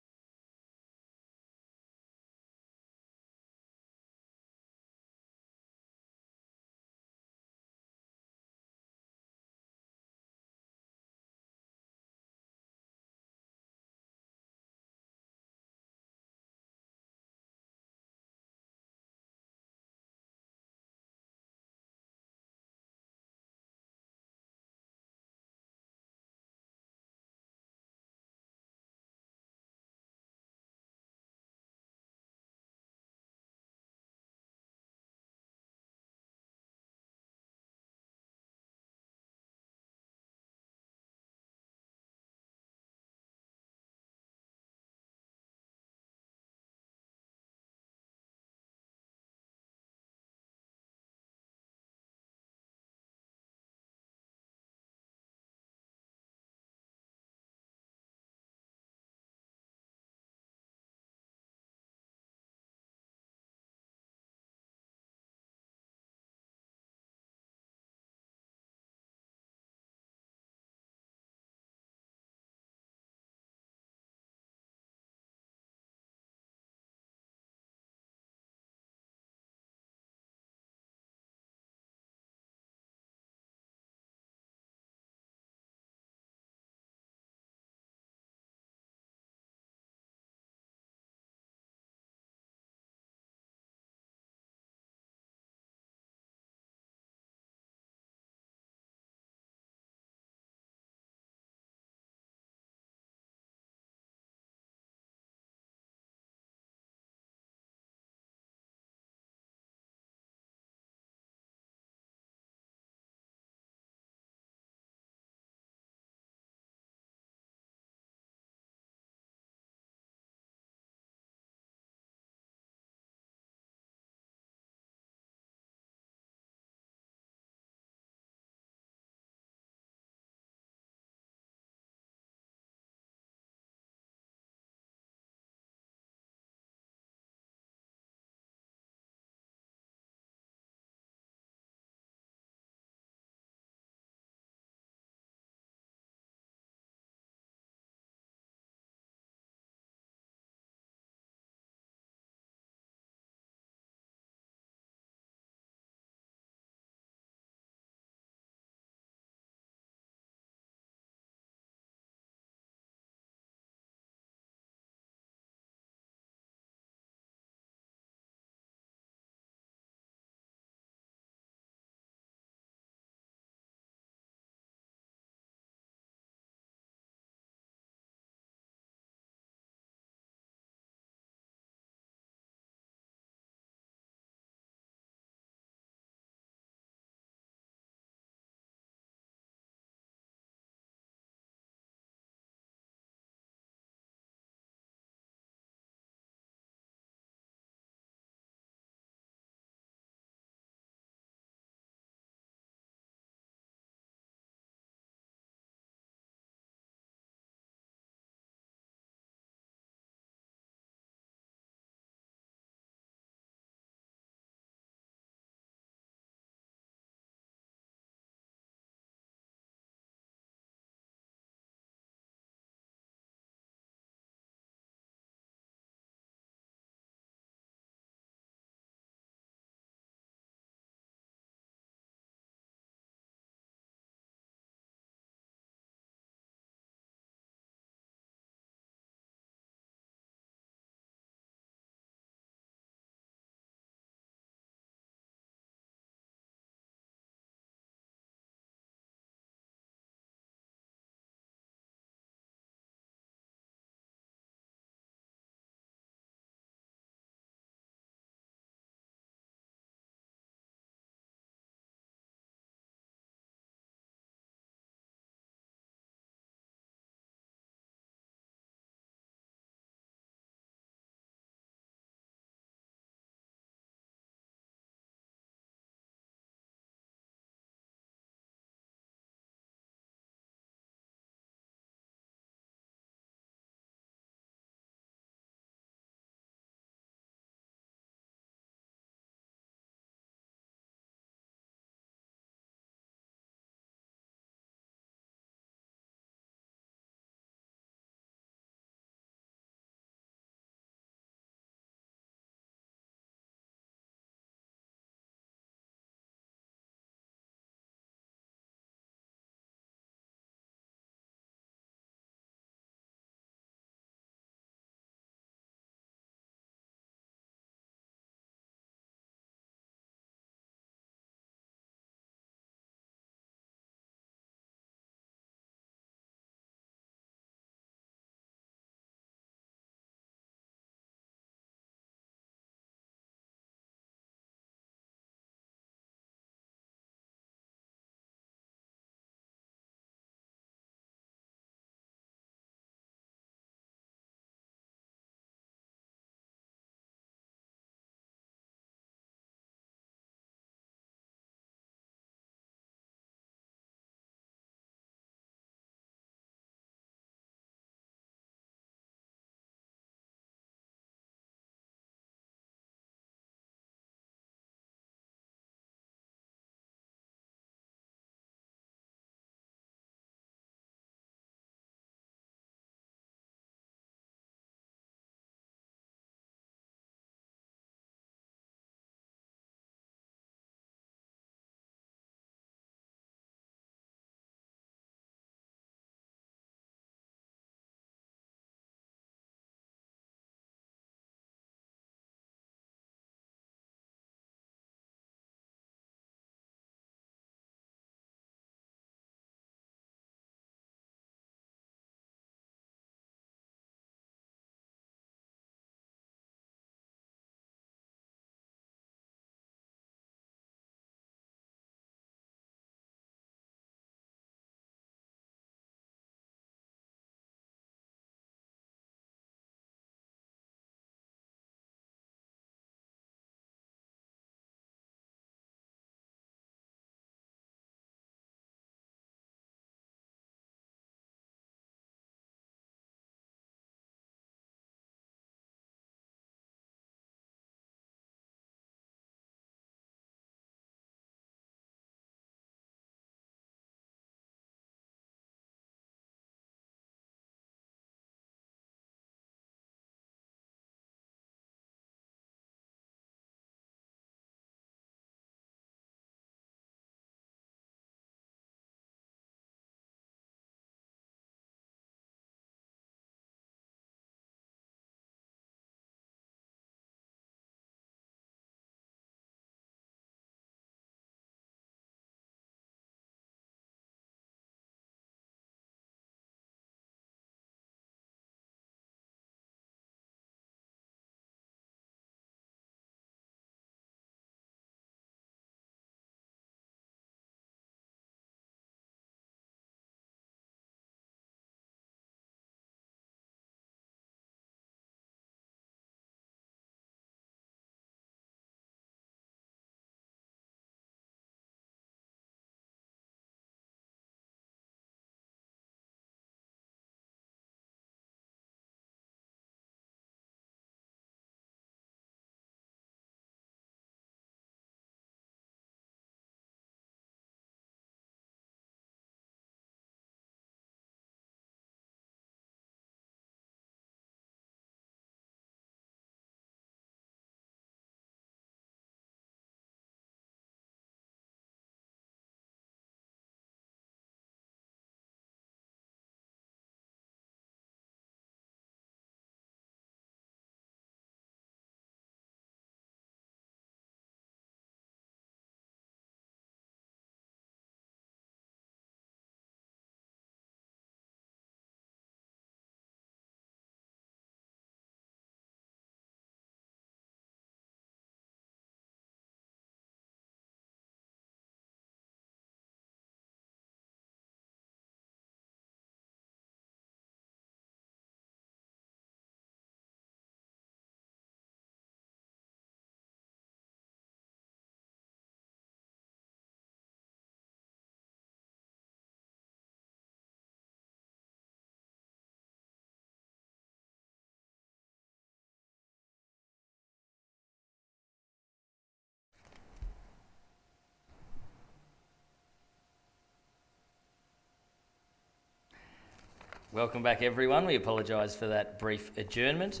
Welcome back, everyone. We apologise for that brief adjournment.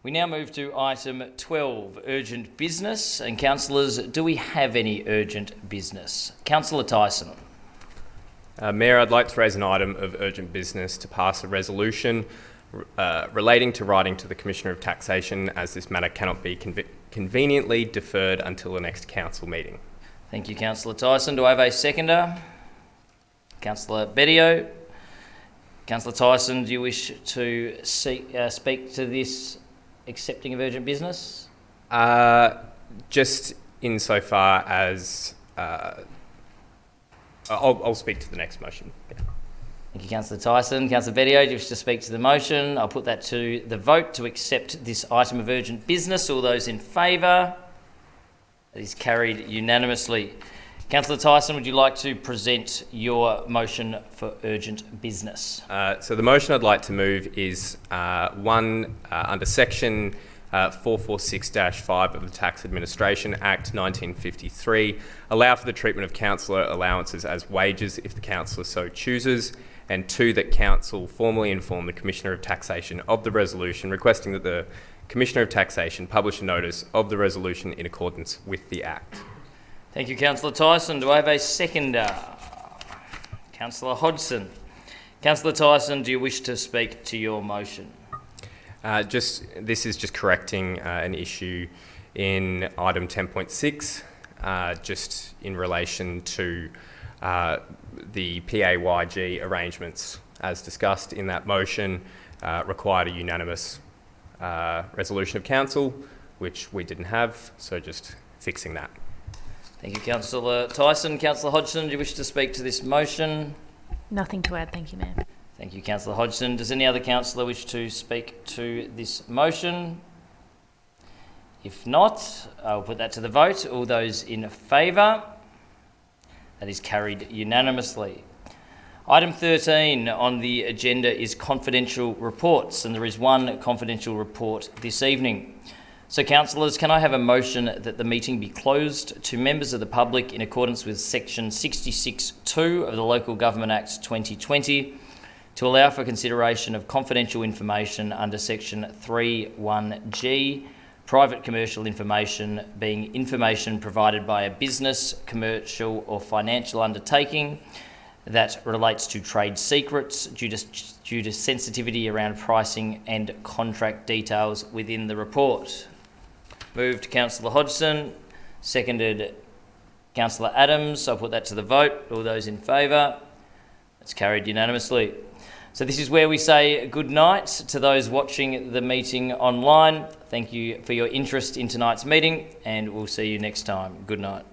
We now move to item 12, urgent business. And councillors, do we have any urgent business? Councillor Tyson. Mayor, I'd like to raise an item of urgent business to pass a resolution relating to writing to the Commissioner of Taxation, as this matter cannot be conveniently deferred until the next council meeting. Thank you, Councillor Tyson. Do I have a seconder? Councillor Bedio. Councillor Tyson, do you wish to speak to this accepting of urgent business? Just insofar as I'll speak to the next motion. Yeah. Thank you, Councillor Tyson. Councillor Bedio, do you wish to speak to the motion? I'll put that to the vote to accept this item of urgent business. All those in favour? That is carried unanimously. Councillor Tyson, would you like to present your motion for urgent business? So the motion I'd like to move is under section 446-5 of the Tax Administration Act 1953, allow for the treatment of councillor allowances as wages if the councillor so chooses, and 2, that council formally inform the Commissioner of Taxation of the resolution, requesting that the Commissioner of Taxation publish a notice of the resolution in accordance with the Act. Thank you, Councillor Tyson. Do I have a seconder? Councillor Hodgson. Councillor Tyson, do you wish to speak to your motion? This is just correcting an issue in item 10.6, just in relation to the PAYG arrangements as discussed in that motion required a unanimous resolution of council, which we didn't have, so just fixing that. Thank you, Councillor Tyson. Councillor Hodgson, do you wish to speak to this motion? Nothing to add, thank you, Mayor. Thank you, Councillor Hodgson. Does any other councillor wish to speak to this motion? If not, I'll put that to the vote. All those in favour? That is carried unanimously. Item 13 on the agenda is confidential reports, and there is one confidential report this evening. So, councillors, can I have a motion that the meeting be closed to members of the public in accordance with section 66(2) of the Local Government Act 2020 to allow for consideration of confidential information under section 3(1)(g), private commercial information being information provided by a business, commercial or financial undertaking that relates to trade secrets due to sensitivity around pricing and contract details within the report. Moved Councillor Hodgson, seconded Councillor Adams. I'll put that to the vote. All those in favour? It's carried unanimously. So this is where we say good night to those watching the meeting online. Thank you for your interest in tonight's meeting, and we'll see you next time. Good night.